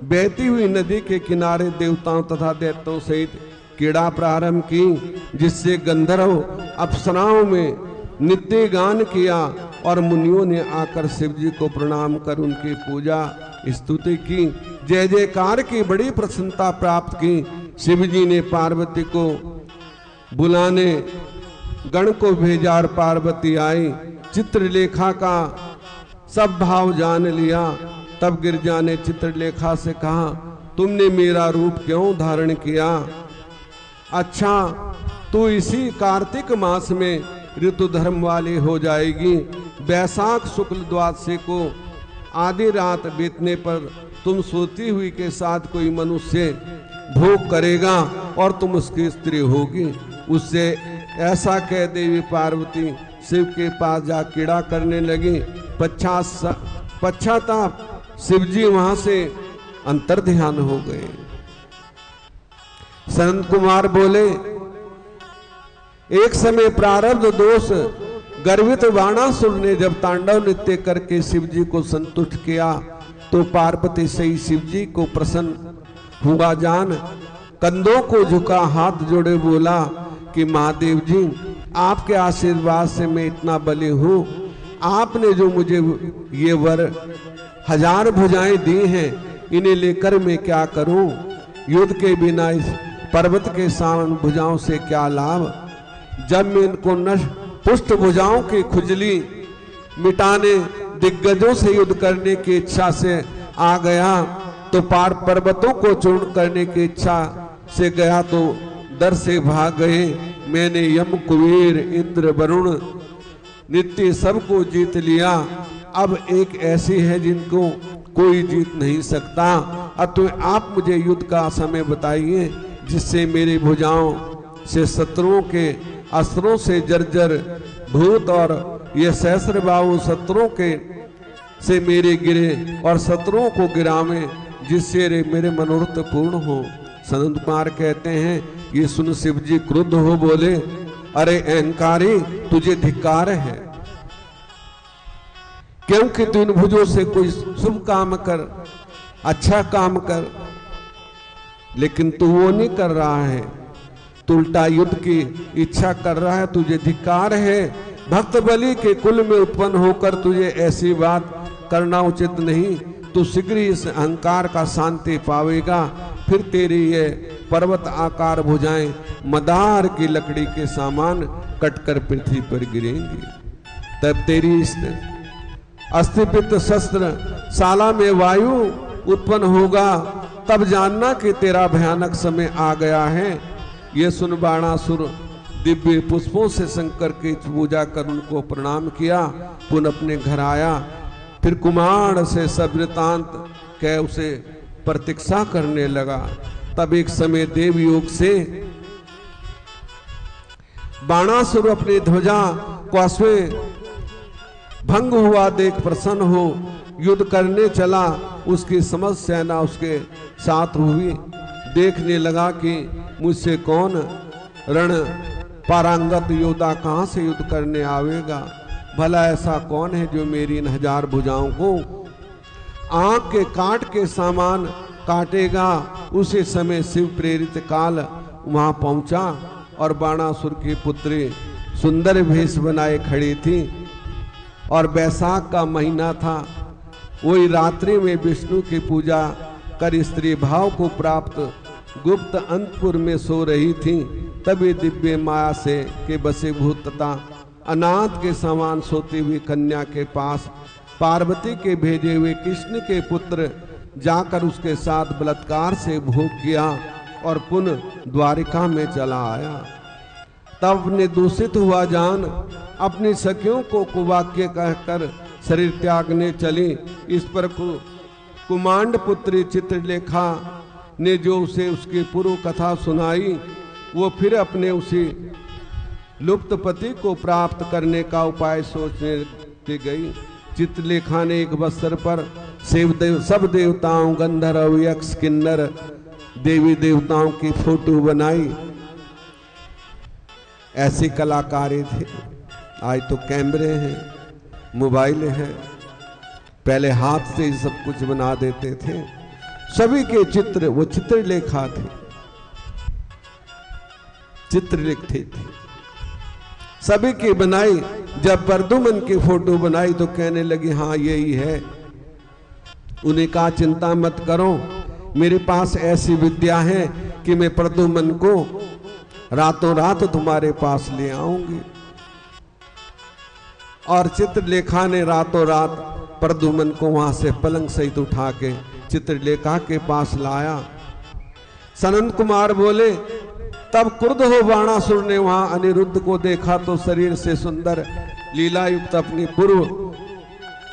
बहती हुई नदी के किनारे देवताओं तथा दैत्यों सहित क्रीड़ा प्रारंभ की, जिससे गंधर्व अप्सराओं में नित्य गान किया और मुनियों ने आकर शिव जी को प्रणाम कर उनकी पूजा स्तुति की, जय जयकार की बड़ी प्रसन्नता प्राप्त की। शिव जी ने पार्वती को बुलाने गण को भेजा और पार्वती आई। चित्रलेखा का सब भाव जान लिया। तब गिरजा ने चित्रलेखा से कहा, तुमने मेरा रूप क्यों धारण किया? अच्छा, तू इसी कार्तिक मास में ऋतु धर्म वाली हो जाएगी। वैशाख शुक्ल द्वादशी को आधी रात बीतने पर तुम सोती हुई के साथ कोई मनुष्य भोग करेगा और तुम उसकी स्त्री होगी। उससे ऐसा कह देवी पार्वती शिव के पास जा क्रीड़ा करने लगी। पश्चाताप शिव जी वहां से अंतर ध्यान हो गए। संत कुमार बोले, एक समय प्रारब्ध दोष गर्वित बाणासुर ने जब तांडव नृत्य करके शिव जी को संतुष्ट किया, तो पार्वती से ही शिव जी को प्रसन्न हुआ जान कंधों को झुका, हाथ जोड़े बोला कि महादेव जी, आपके आशीर्वाद से मैं इतना बलि हूँ। आपने जो मुझे ये वर 1000 भुजाएं दी हैं, इन्हें लेकर मैं क्या करूं? युद्ध के बिना इस पर्वत के सामने भुजाओं से क्या लाभ? जब मैं इनको नष्ट पुष्ट भुजाओं की खुजली मिटाने दिग्गजों से युद्ध करने की इच्छा से आ गया, तो पार पर्वतों को चूर्ण करने की इच्छा से गया तो डर से भाग गए। मैंने यम, कुबेर, इंद्र, वरुण नित्य सबको जीत लिया, अब एक ऐसी है जिनको कोई जीत नहीं सकता। अतः आप मुझे युद्ध का समय बताइए जिससे मेरी भुजाओं से शत्रुओं के अस्त्रों से जर्जर भूत और ये सहस्त्रबाहु शत्रुओं के से मेरे गिरे और शत्रुओं को गिरावे, जिससे मेरे मनोरथ पूर्ण हो। सनंद कुमार कहते हैं, ये सुन शिव जी क्रुद्ध हो बोले, अरे अहंकारी, तुझे धिक्कार है, क्योंकि तू इन भुजों से कोई शुभ काम कर, अच्छा काम कर, लेकिन तू वो नहीं कर रहा है, तू उल्टा युद्ध की इच्छा कर रहा है, तुझे धिक्कार है। भक्त बलि के कुल में उत्पन्न होकर तुझे ऐसी बात करना उचित नहीं। तू शीघ्र ही इस अहंकार का शांति पावेगा, फिर तेरी ये पर्वत आकार भुजाएं मदार की लकड़ी के समान कटकर पृथ्वी पर गिरेंगी। तब तेरी इस अस्थिपित शस्त्र शाला में वायु उत्पन्न होगा, तब जानना कि तेरा भयानक समय आ गया है। ये सुन बाणासुर दिव्य पुष्पों से शंकर की पूजा कर उनको प्रणाम किया, पुनः अपने घर आया। फिर कुमार से सब वृतांत कह उसे प्रतीक्षा करने लगा। तब एक समय देव योग से बाणासुर अपनी ध्वजा को अश्व भंग हुआ देख प्रसन्न हो युद्ध करने चला। उसकी समस्त सेना उसके साथ हुई। देखने लगा कि मुझसे कौन रण पारंगत योद्धा कहां से युद्ध करने आवेगा, भला ऐसा कौन है जो मेरी इन 1000 भुजाओं को आंख के काट के सामान काटेगा। उसी समय शिव प्रेरित काल वहां पहुंचा और बाणासुर की पुत्री सुंदर भेष बनाए खड़ी थी और बैसाख का महीना था। वही रात्रि में विष्णु की पूजा कर स्त्री भाव को प्राप्त गुप्त अंतपुर में सो रही थी। तभी दिव्य माया से के बसे भूत तथा अनाथ के समान सोती हुई कन्या के पास पार्वती के भेजे हुए कृष्ण के पुत्र जाकर उसके साथ बलात्कार से भोग किया और पुनः द्वारिका में चला आया। तब ने दूषित हुआ जान अपनी सखियों को कुवाक्य कहकर शरीर त्यागने चली। इस पर कुमांड पुत्री चित्रलेखा ने जो उसे उसकी पूर्व कथा सुनाई, वो फिर अपने उसी लुप्त पति को प्राप्त करने का उपाय सोचने गई। चित्रलेखा ने एक बस्तर पर सब देवताओं गंधर्व यक्ष किन्नर देवी देवताओं की फोटो बनाई। ऐसे कलाकारी थे। आज तो कैमरे हैं, मोबाइल है, पहले हाथ से ही सब कुछ बना देते थे। सभी के चित्र वो चित्रलेखा थे, चित्र लिखते थे, सभी की बनाई। जब प्रद्युम्न की फोटो बनाई तो कहने लगी हाँ यही है। उन्हें कहा चिंता मत करो, मेरे पास ऐसी विद्या है कि मैं प्रद्युम्न को रातों रात तुम्हारे पास ले आऊंगी। और चित्रलेखा ने रातों रात प्रद्युम्न को वहां से पलंग सहित उठा के चित्रलेखा के पास लाया। सनंद कुमार बोले, तब क्रुद्ध हो बाणासुर ने वहां अनिरुद्ध को देखा तो शरीर से सुंदर लीलायुक्त अपनी पूर्व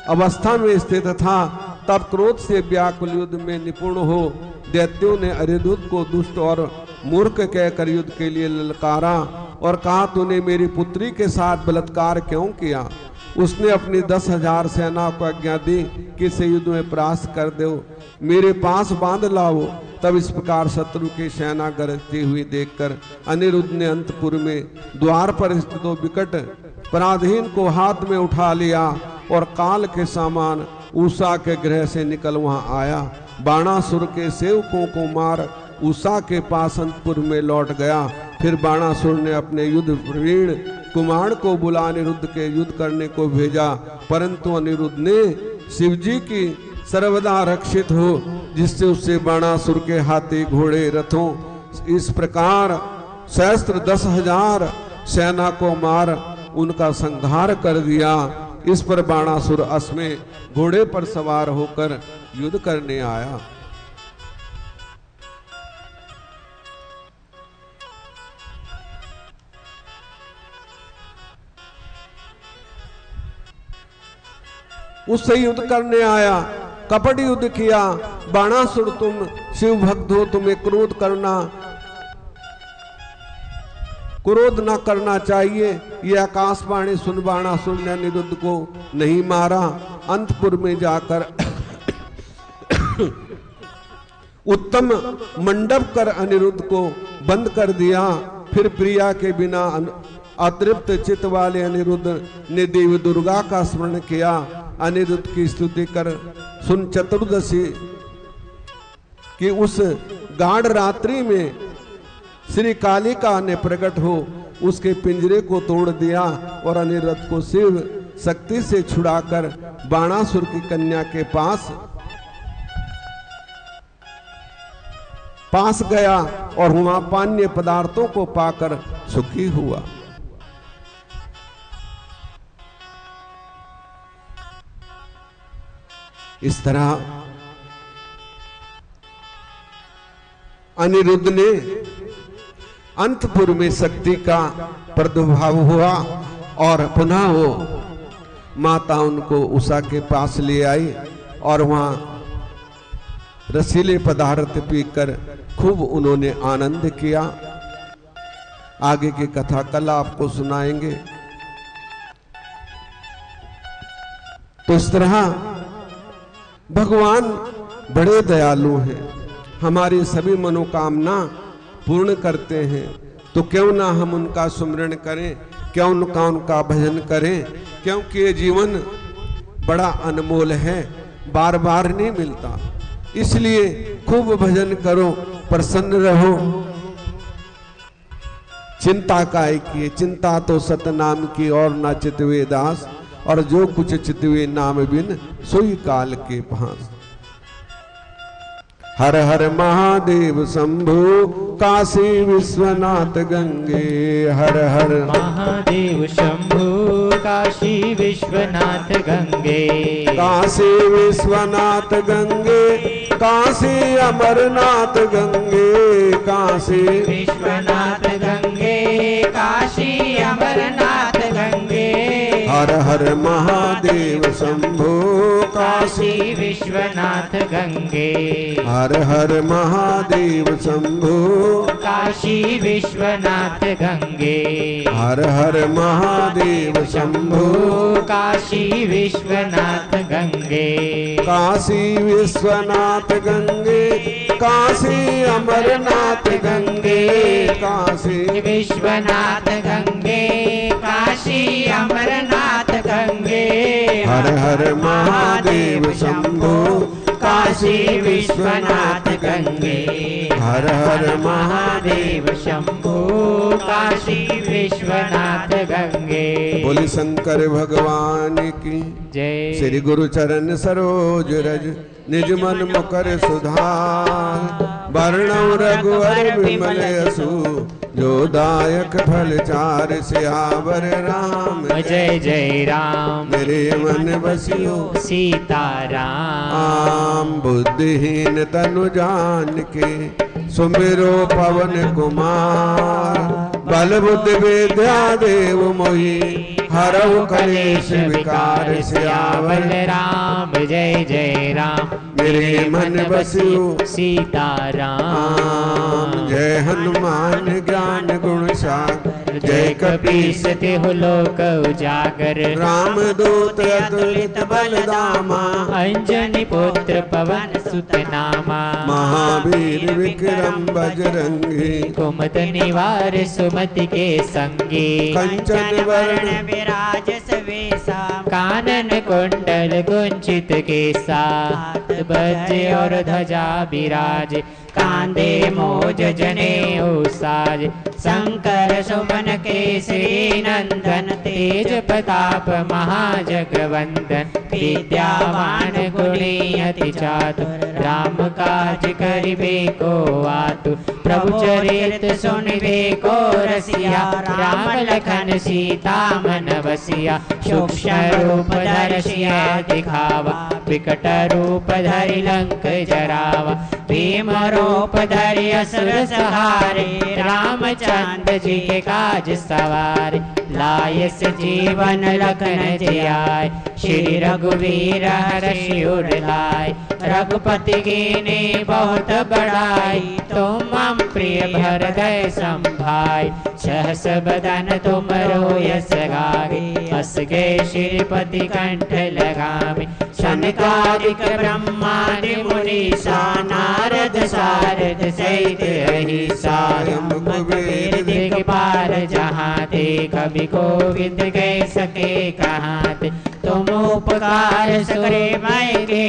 अवस्था में स्थित था। तब क्रोध से व्याकुल युद्ध में निपुण हो दैत्यों ने अनिरुद्ध को दुष्ट और मूर्ख कहकर युद्ध के लिए ललकारा और कहा, तूने मेरी पुत्री के साथ बलात्कार क्यों किया? उसने अपनी 10,000 सेना को आज्ञा दी कि इसे युद्ध में परास्त कर दो, मेरे पास बांध लाओ। तब इस प्रकार शत्रु की सेना गरजती हुई देखकर अनिरुद्ध ने अंतपुर में द्वार पर स्थित विकट पराधीन को हाथ में उठा लिया और काल के समान उषा के गृह से निकल वहां आया। बाणासुर के सेवकों को मार उषा के पास अंतपुर में लौट गया। फिर बाणासुर ने अपने युद्ध प्रवीण कुमार को बुला अनिरुद्ध के युद्ध करने को भेजा, परंतु अनिरुद्ध ने शिवजी की सर्वदा रक्षित हो, जिससे उससे बाणासुर के हाथी घोड़े रथों इस प्रकार सहस्त्र 10,000 सेना को मार उनका संहार कर दिया। इस पर बाणासुर अश्व घोड़े पर सवार होकर युद्ध करने आया। उससे युद्ध करने आया, कपट युद्ध किया। बाणासुर तुम शिव भक्त हो, तुम्हें क्रोध न करना चाहिए। ये आकाशवाणी सुन बाणासुर ने अनिरुद्ध को नहीं मारा। अंतपुर में जाकर उत्तम मंडप कर अनिरुद्ध को बंद कर दिया। फिर प्रिया के बिना अतृप्त चित्त वाले अनिरुद्ध ने देवी दुर्गा का स्मरण किया। अनिरुद्ध की स्तुति कर सुन चतुर्दशी कि उस गाढ़ रात्रि में श्री कालिका ने प्रकट हो उसके पिंजरे को तोड़ दिया और अनिरुद्ध को शिव शक्ति से छुड़ाकर बाणासुर की कन्या के पास गया और वहां पान्य पदार्थों को पाकर सुखी हुआ। इस तरह अनिरुद्ध ने अंतपुर में शक्ति का प्रादुर्भाव हुआ और पुनः वो माता उनको उषा के पास ले आई और वहां रसीले पदार्थ पीकर खूब उन्होंने आनंद किया। आगे की कथा कल आपको सुनाएंगे। तो इस तरह भगवान बड़े दयालु हैं, हमारी सभी मनोकामना पूर्ण करते हैं। तो क्यों ना हम उनका सुमिरन करें, क्यों उनका भजन करें, क्योंकि ये जीवन बड़ा अनमोल है, बार बार नहीं मिलता। इसलिए खूब भजन करो, प्रसन्न रहो। चिंता काय की, चिंता तो सतनाम की और ना चितवे दास, और जो कुछ चितवे नाम बिन सोई काल के पास। हर हर महादेव शंभु काशी विश्वनाथ गंगे। हर हर महादेव शंभु काशी विश्वनाथ गंगे। काशी विश्वनाथ गंगे, काशी अमरनाथ गंगे। काशी विश्वनाथ गंगे, काशी अमरनाथ गंगे। हर हर महादेव शंभु काशी विश्वनाथ गंगे। हर हर महादेव शंभु काशी विश्वनाथ गंगे। हर हर महादेव शंभु काशी विश्वनाथ गंगे। काशी विश्वनाथ गंगे, काशी अमरनाथ गंगे। काशी विश्वनाथ गंगे, काशी अमरनाथ गंगे। हर हर महादेव शंभु काशी विश्वनाथ गंगे। हर हर महादेव शंभु काशी विश्वनाथ गंगे। बोली शंकर भगवान की जय। श्री गुरु चरण सरोज रज निज मन मुकर सुधार। वर्णव रघुवर विमल यशु जो दायक फल चार। सियावर राम जय जय राम। मेरे मन बसियो सीताराम। आम बुद्धिहीन तनु जान के सुमिरो पवन कुमार। बल बुद्धि विद्या देव मोहि हरऊ कलेश विकार। सियावर राम जय जय राम। मेरे मन बसियो सीताराम। जय हनुमान ज्ञान गुण सागर। जय कपीस तिहु लोक उजागर। राम दूत अतुलित बल धामा। अंजनी पुत्र पवन सुत नामा। महावीर विक्रम बजरंगी। कुमत निवार सुमति के संगी। कंचन वर्ण विराज सवेसा। कानन कुंडल कुंचित केसा। बज्र और ध्वजा विराज। कांधे मोज जनेऊ साज। शंकर सुमन केसरी नंदन। तेज प्रताप महाजगवंदन। विद्यावान गुणी अति चातुर। राम काज करिबे को आतुर। प्रभु चरित सुनिबे को रसिया। राम लखन सीता मन बसिया। सूक्ष्म रूप धर सिया दिखावा। विकट रूप धरि लंक जरावा। भीम रूप धरि असुर सहारे। रामचंद्र जी के काज सवारे। लायस जीवन लखन जियाय, श्री रघुवीर हर्षि उर लाय। रघुपति कीन्ही बहुत बड़ाई, तुम मम प्रिय भरदय संभाय। सहस बदन तुमरो यस गावे, हस के श्रीपति कंठ लगावे। सनकादिक ब्रह्मादि मुनीसा, नारद सारद सहित अहिसा। कुबेर दिगपाल जहाँ ते, कवि कोविद कह सके कहाँ ते। तुम उपकार करे मैं के,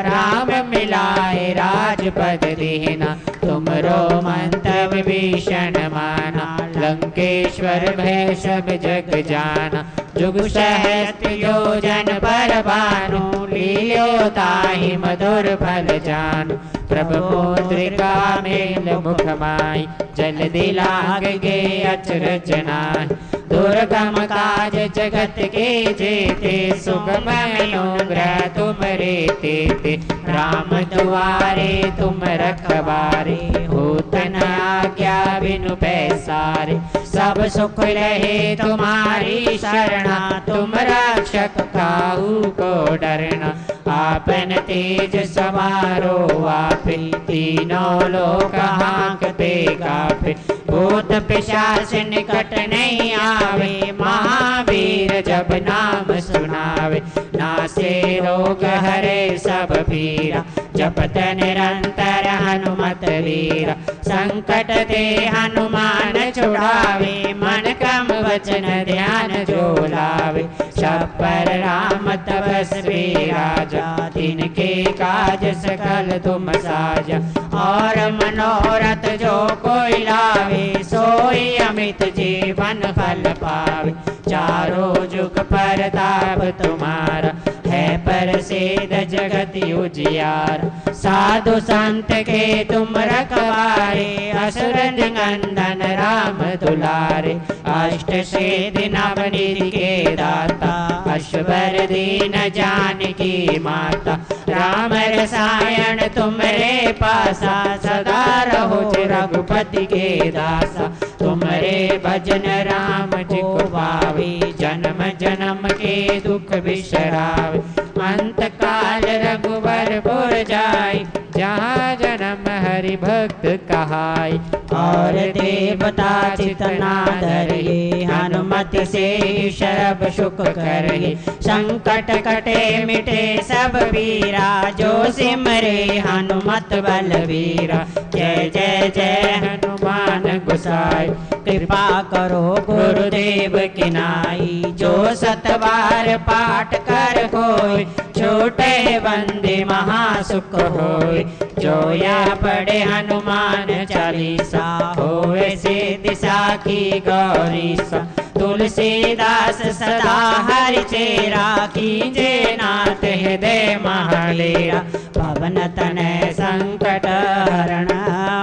राम मिलाए राजपद दीना। तुमरो मंतव्य भीषण माना, लंकेश्वर भय सब जग जाना। जुग सहस्त्र योजन पर भानु, लील्यो ताहि मधुर फल जानु। प्रभु मुद्रिका मेल मुख माहि, जल्दी लाग गे अचरज नाहि। दुर्गम काज जगत के जेते, सुगम अनुग्रह तुमरे तेते। राम दुआरे तुम रखवारे, होत न आज्ञा बिनु पैसारे। सब सुख रहे तुम्हारी शरणा, तुम रक्षक काहू को डरना। आपन तेज सवारो आपे, तीनों लोक हाँकते कापे। भूत पिशाच निकट नहीं आवे, महावीर जब नाम सुनावे। नासे रोग हरे सब पीरा, जपत निरंतर हनुमत वीरा। संकट ते हनुमान छुड़ावे, मन क्रम वचन ध्यान जो लावे। सब पर राम तपस्वी राजा, तिनके काज सकल तुम साजा। और मनोरथ जो कोई लावे, सोई अमित जीवन फल पावे। चारों जुग परताप तुम्हारा, है प्रसिद्ध जगत उजियार। साधु संत के तुम रखवारे, असुर निकंदन राम दुलारे। अष्ट सिद्धि नवनिधि के दाता, अश्वर दीन जानकी माता। राम रसायन तुमरे पासा, सदा रहो रघुपति के दासा। तुमरे भजन राम जी को पावे, जन्म जन्म के दुख बिसरावे। अंत काल रघुवर पुर जाय, जहाँ जन्म हरि भक्त कहाय। और देवता चितना धरे, हनुमत से शरभ सुख करहि। संकट कटे मिटे सब पीरा, जो सिमरे हनुमत बलवीरा। जय जय जय हनुमान गोसाई, कृपा करो गुरुदेव की नाई। जो सतबार पाठ कर कोई, छोटे बंदे महासुख होय। जो या पढ़े हनुमान चालीसा, होवे सिद्धि साखी गौरीसा। तुलसीदास सदा हरि चेरा, कीजे नाथ हृदय महाडेरा। पवन तनय संकट हरण,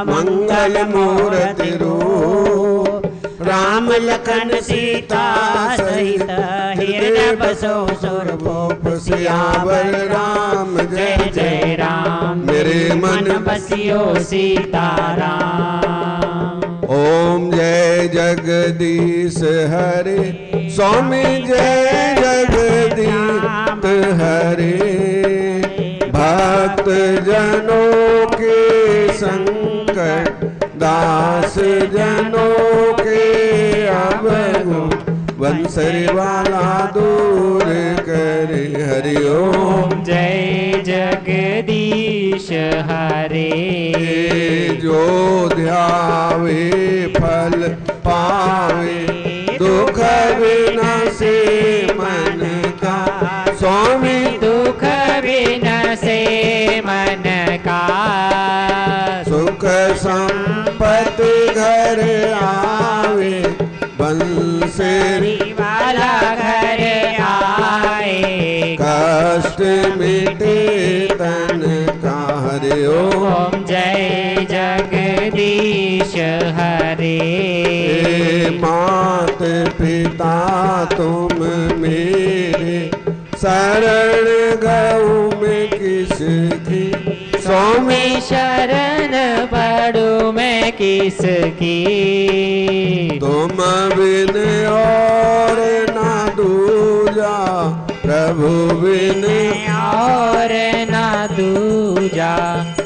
मंगल मूर्ति रूप। राम लखन सीता सहित, हृदय बसो सुरभूप। सियावर राम जय जय राम, मेरे मन बसियो सीताराम। ओम जय जगदीश हरे, स्वामी जय जगदीश हरे। भक्त जनों के संकट, दास जनों के अवगुण। बंसरी वाला दूर करे, हरि ओम जय जगदीश हरे। जो ध्यावे फल पावे, दुख विनाशे मन का। स्वामी दुख विनाशे मन का। सुख संपत्ति घर आवे, बंसरी वाला घर आए। कष्ट मिटे तन का, हरि ओम जय जगदीश हरे। मात पिता तुम मेरे, शरण गऊ में किसकी। स्वामी शरण पड़ू मैं किसकी। तुम बिन और ना दूजा, प्रभु बिन और ना दूजा।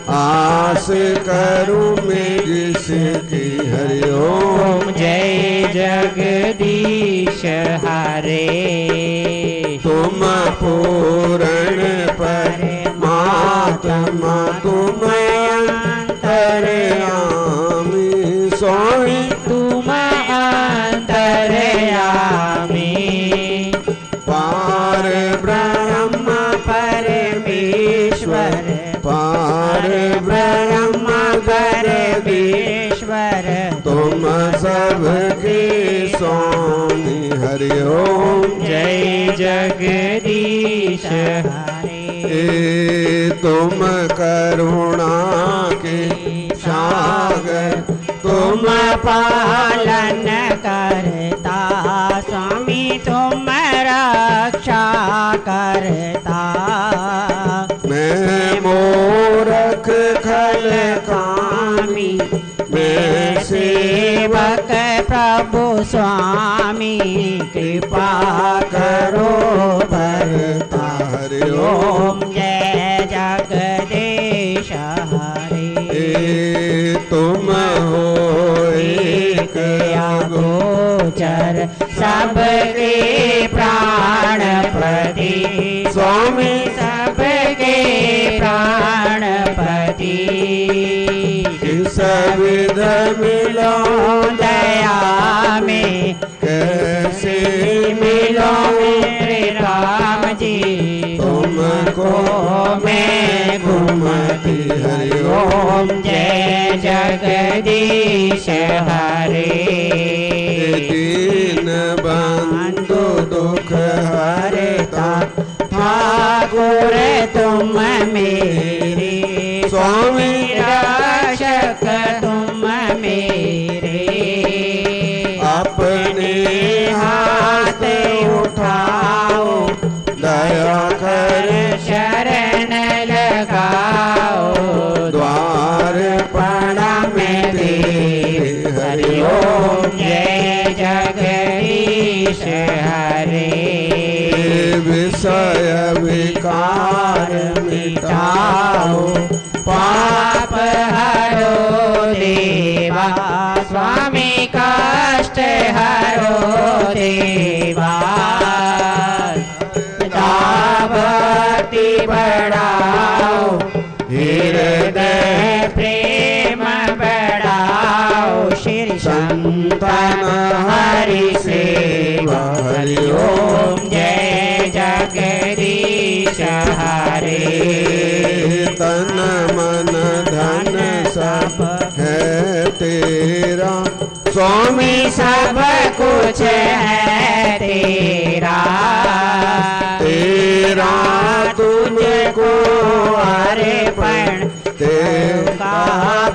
आस करूं मैं जिसकी। हरि ओम। जय जगदीश हरे। तुम पूर्ण परमात्मा, तुम अंतर्यामी स्वामी। तुम अंतर्यामी। पार ब्रह्म परमेश्वर, पार ब्रह्म परमेश्वर, तुम सबके स्वामी। हरि ओम। जय जगदीश हरे। ए तुम करुणा के सागर, तुम पालन करता स्वामी, तुम रक्षा करता। मैं मूरख खल कामी, मैं सेवक प्रभु स्वामी, कृपा करो भरता। हरि ओम जय जगदीश हरे। ए तुम हो एक अगोचर, सबके प्राणपति स्वामी, सबके प्राणपति। किस विध मिलो दया में कैसे मिलो मेरे राम जी, तुमको मैं घूमती। हरि ओम जय जगदीश हरे। दीन बंधु दुख हरता, ठाकुर तुम मेरे स्वामी रक्षक तुम मेरे। अपने हाथ उठाओ, दया कर शरण लगाओ, द्वार पड़ा में तेरे। हरि ओम जय जगदीश हरे। विषय विकार मिटाओ, पाप हरो देवा स्वामी, कष्ट हरो देवा। भक्ति बढ़ाओ, हृदय प्रेम बढ़ाओ, श्री संतन हरि सेवा। हरि ओम जय जगदीश हरे। तन मन धन सब है तेरा स्वामी, सब कुछ है तेरा। तेरा तुझको अर्पण, तेरा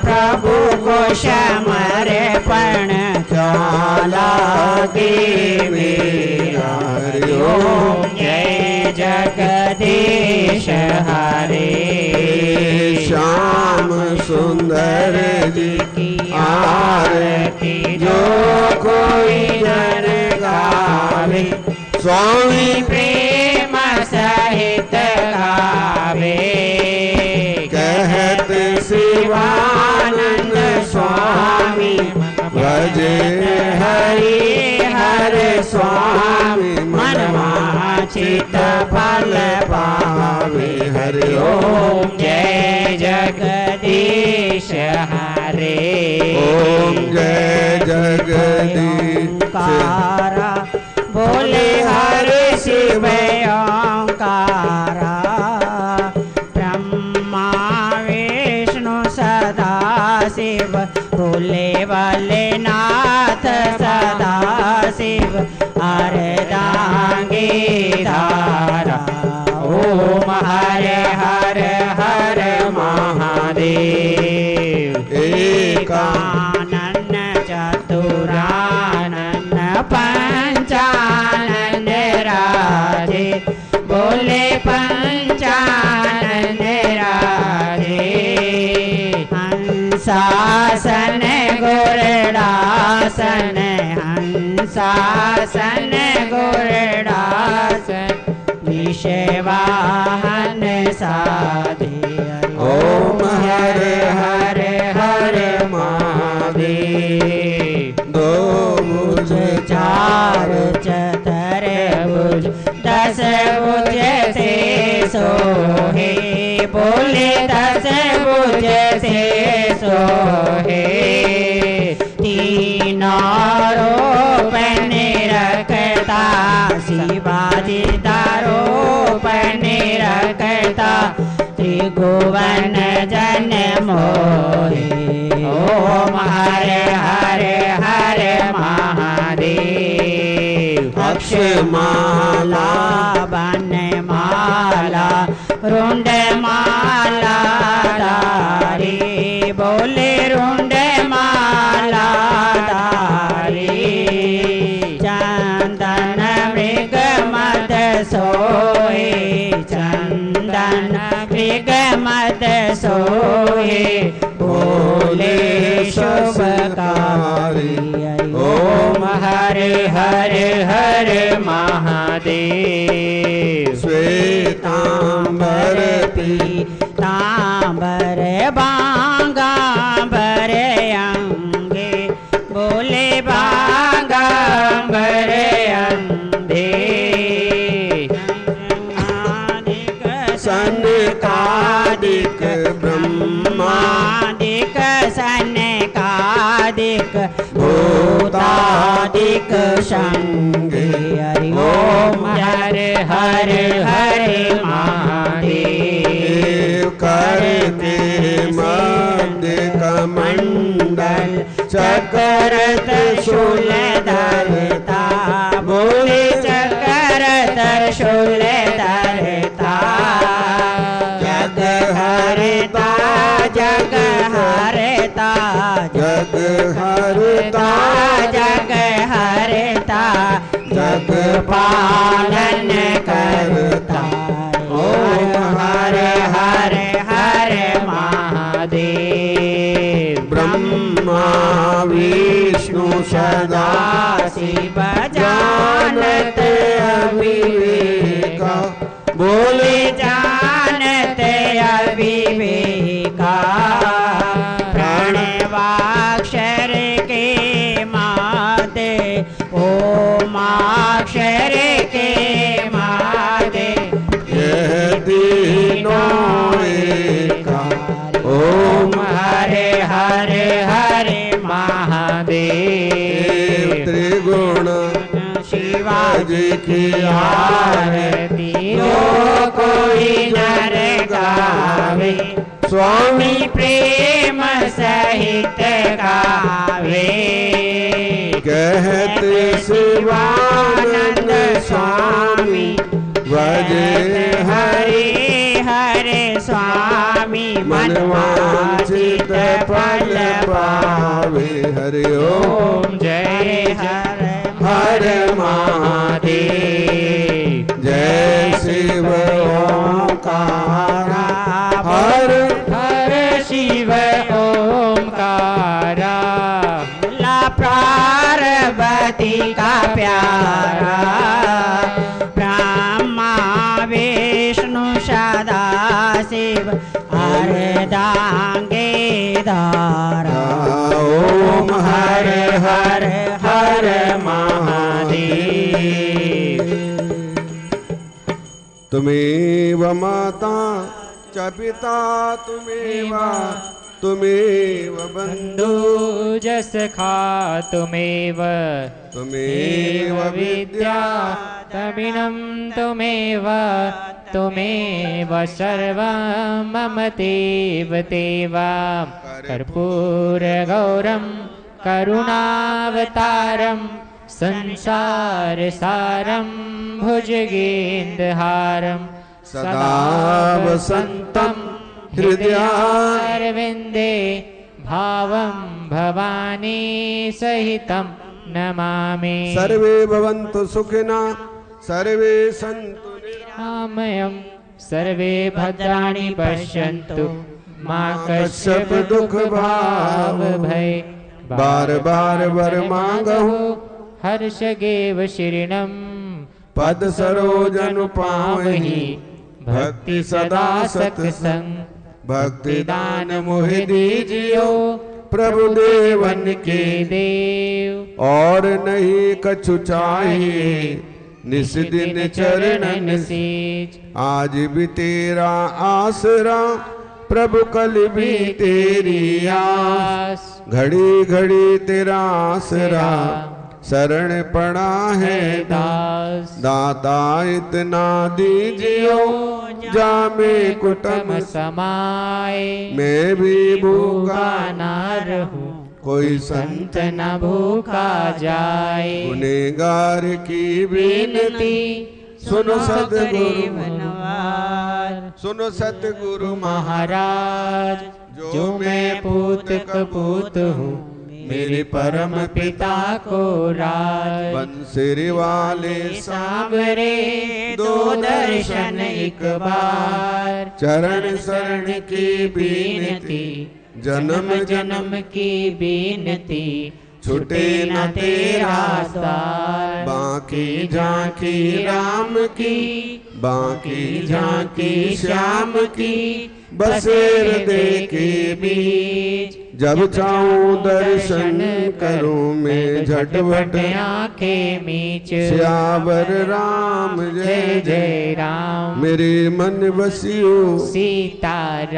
प्रभु को समर्पण। क्या लागे मेरा। हरि ओम जय जगदीश हरे। श्याम सुंदर जी की आरती जो कोई जन गावे, स्वामी प्रेम सहित गावे। कहत शिवानंद स्वामी, भजे हरि हर स्वामी, मन वांछित फल पावे। हरि ओम जय जगदीश हरे। ओम जय जगदीश ओंकारा बोले हरि शिव ओंकारा। ब्रह्मा विष्णु सदा शिव, भोले वाले नाथ सदा शिव। अर्धांगी धारा ओम हरे हर हर महादेव। एकानन चतुरानन पंचानन राधे, बोले पंचानन राधे। हंसासन शासन गुरदासन विषवाहन साधे ओम हरे हरे हरे महादेव। दो भुज चार चतर भुज 10 भुज से सोहे बोले 10 भुज से सोहे तीनों रूपन रखता शिवाजी दारोपन रखता त्रिभुवन जन मोहे ओम हरे हरे हरे महादेव। अक्षमाला बन माला रुंड माला धारी बोले रुंड माला धारी चंदन मृग मद सोए चंदन मृग मद सोए बोले शुभकारी ओम हरे हरे हरे महादेव। श्वेतांबर तांबर बांगांबर अंगे बोले बांगांबर अंधे सनकादिक ब्रह्मादिक सनकादिक भूतादिक संगे हरि ओम हरे हरे हरे महादेव। करके मध्य कमंडल चक्र त्रिशूल धरता बोले चक्र त्रिशूल धरता जग हरता जग हरता जग हरता जग हरता जग पालन करता ओम हरे हरे हरे महादेव। ब्रह्मा विष्णु सदा शिव जानत अविवेका बोले जानत अविवेका प्रणवाक्षर के मादे ओमाक्षर के मादे यह तीनों एका ओम हरे हरे हरे महादेव। त्रिगुण शिवाजी की आरती जो कोई नर गावे स्वामी प्रेम सहित गावे कहते शिवानंद स्वामी भजे हरे हरे स्वामी मनवांचित फल पावे। हरि ओम जय हर हर महादेव। जय शिव ओंकारा हर हर शिव ओंकारा ला पार्वती का प्यारा ब्रह्मा विष्णु सदा शिव अर्धांगे धारा ओम हर हर हर महादेव। तुमेव माता च पिता तुमेव बंधु जस खा तुमेव तुमेव विद्या तमिनं तुमेव सर्वं मम देव देवां कर्पूरगौरं करुणावतारं संसारसारं भुजगेन्द्रहारं सदा वसन्तं हृदयारविन्दे भावं भवानी सहितं नमामि। सर्वे भवन्तु सुखिनः सर्वे सन्तु निरामयं सर्वे भद्राणि पश्यन्तु मा कश्चित् दुःख भाव भय बार बार वर मांगहु हर्षगेव शीर्णम पद सरोजन पावहि भक्ति सदा सत्संग भक्ति दान मोहि दीजियो प्रभु देवन के देव। और नहीं कछु चाहिए निस दिन चरणन सीज आज भी तेरा आसरा प्रभु कल भी तेरी आस घड़ी घड़ी तेरा आसरा शरण पड़ा है दास। दाता इतना दीजियो जामे कुटम समाए मैं भी भूखा ना रहूं कोई संत संत न भूखा जाए। गुनेगार की विनती सुनो सतगुरु सुनो सतगुरु महाराज जो मैं पूत कपूत हूँ मेरे परम पिता को राज। बंसरी वाले सांवरे दो दर्शन एक बार चरण शरण की बीनती जन्म जन्म की बीनती छूटे न तेरा सार। बाकी झांकी राम की बाकी झांकी श्याम की बसेर दे के बीच जब चाहूं दर्शन करूं मैं झटपट आंखें मीच श्यावर राम जय जय राम मेरे मन बसियो सीताराम।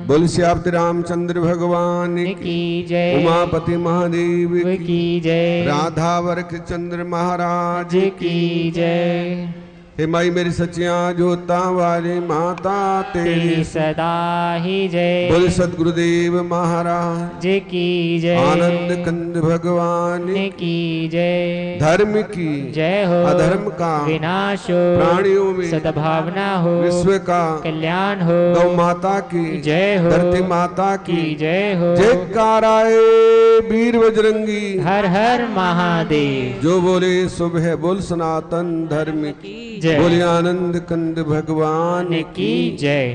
बोल श्याप्त रामचंद्र भगवान की जय उमापति महादेव की जय राधा वर्क चंद्र महाराज की जय। हे माई मेरी सचिया जोता वाली माता तेरी सदा ही जय। बोल सतगुरुदेव महाराज की जय आनंद कंद भगवान की जय। धर्म की जय हो अधर्म का विनाश हो प्राणियों में सद्भावना हो विश्व का कल्याण हो गौ माता की जय हो धरती माता की जय हो। जयकाराए वीर बजरंगी हर हर महादेव। जो बोले सुबह बोल सनातन धर्म की जय। बोले आनंद कंद भगवान की जय।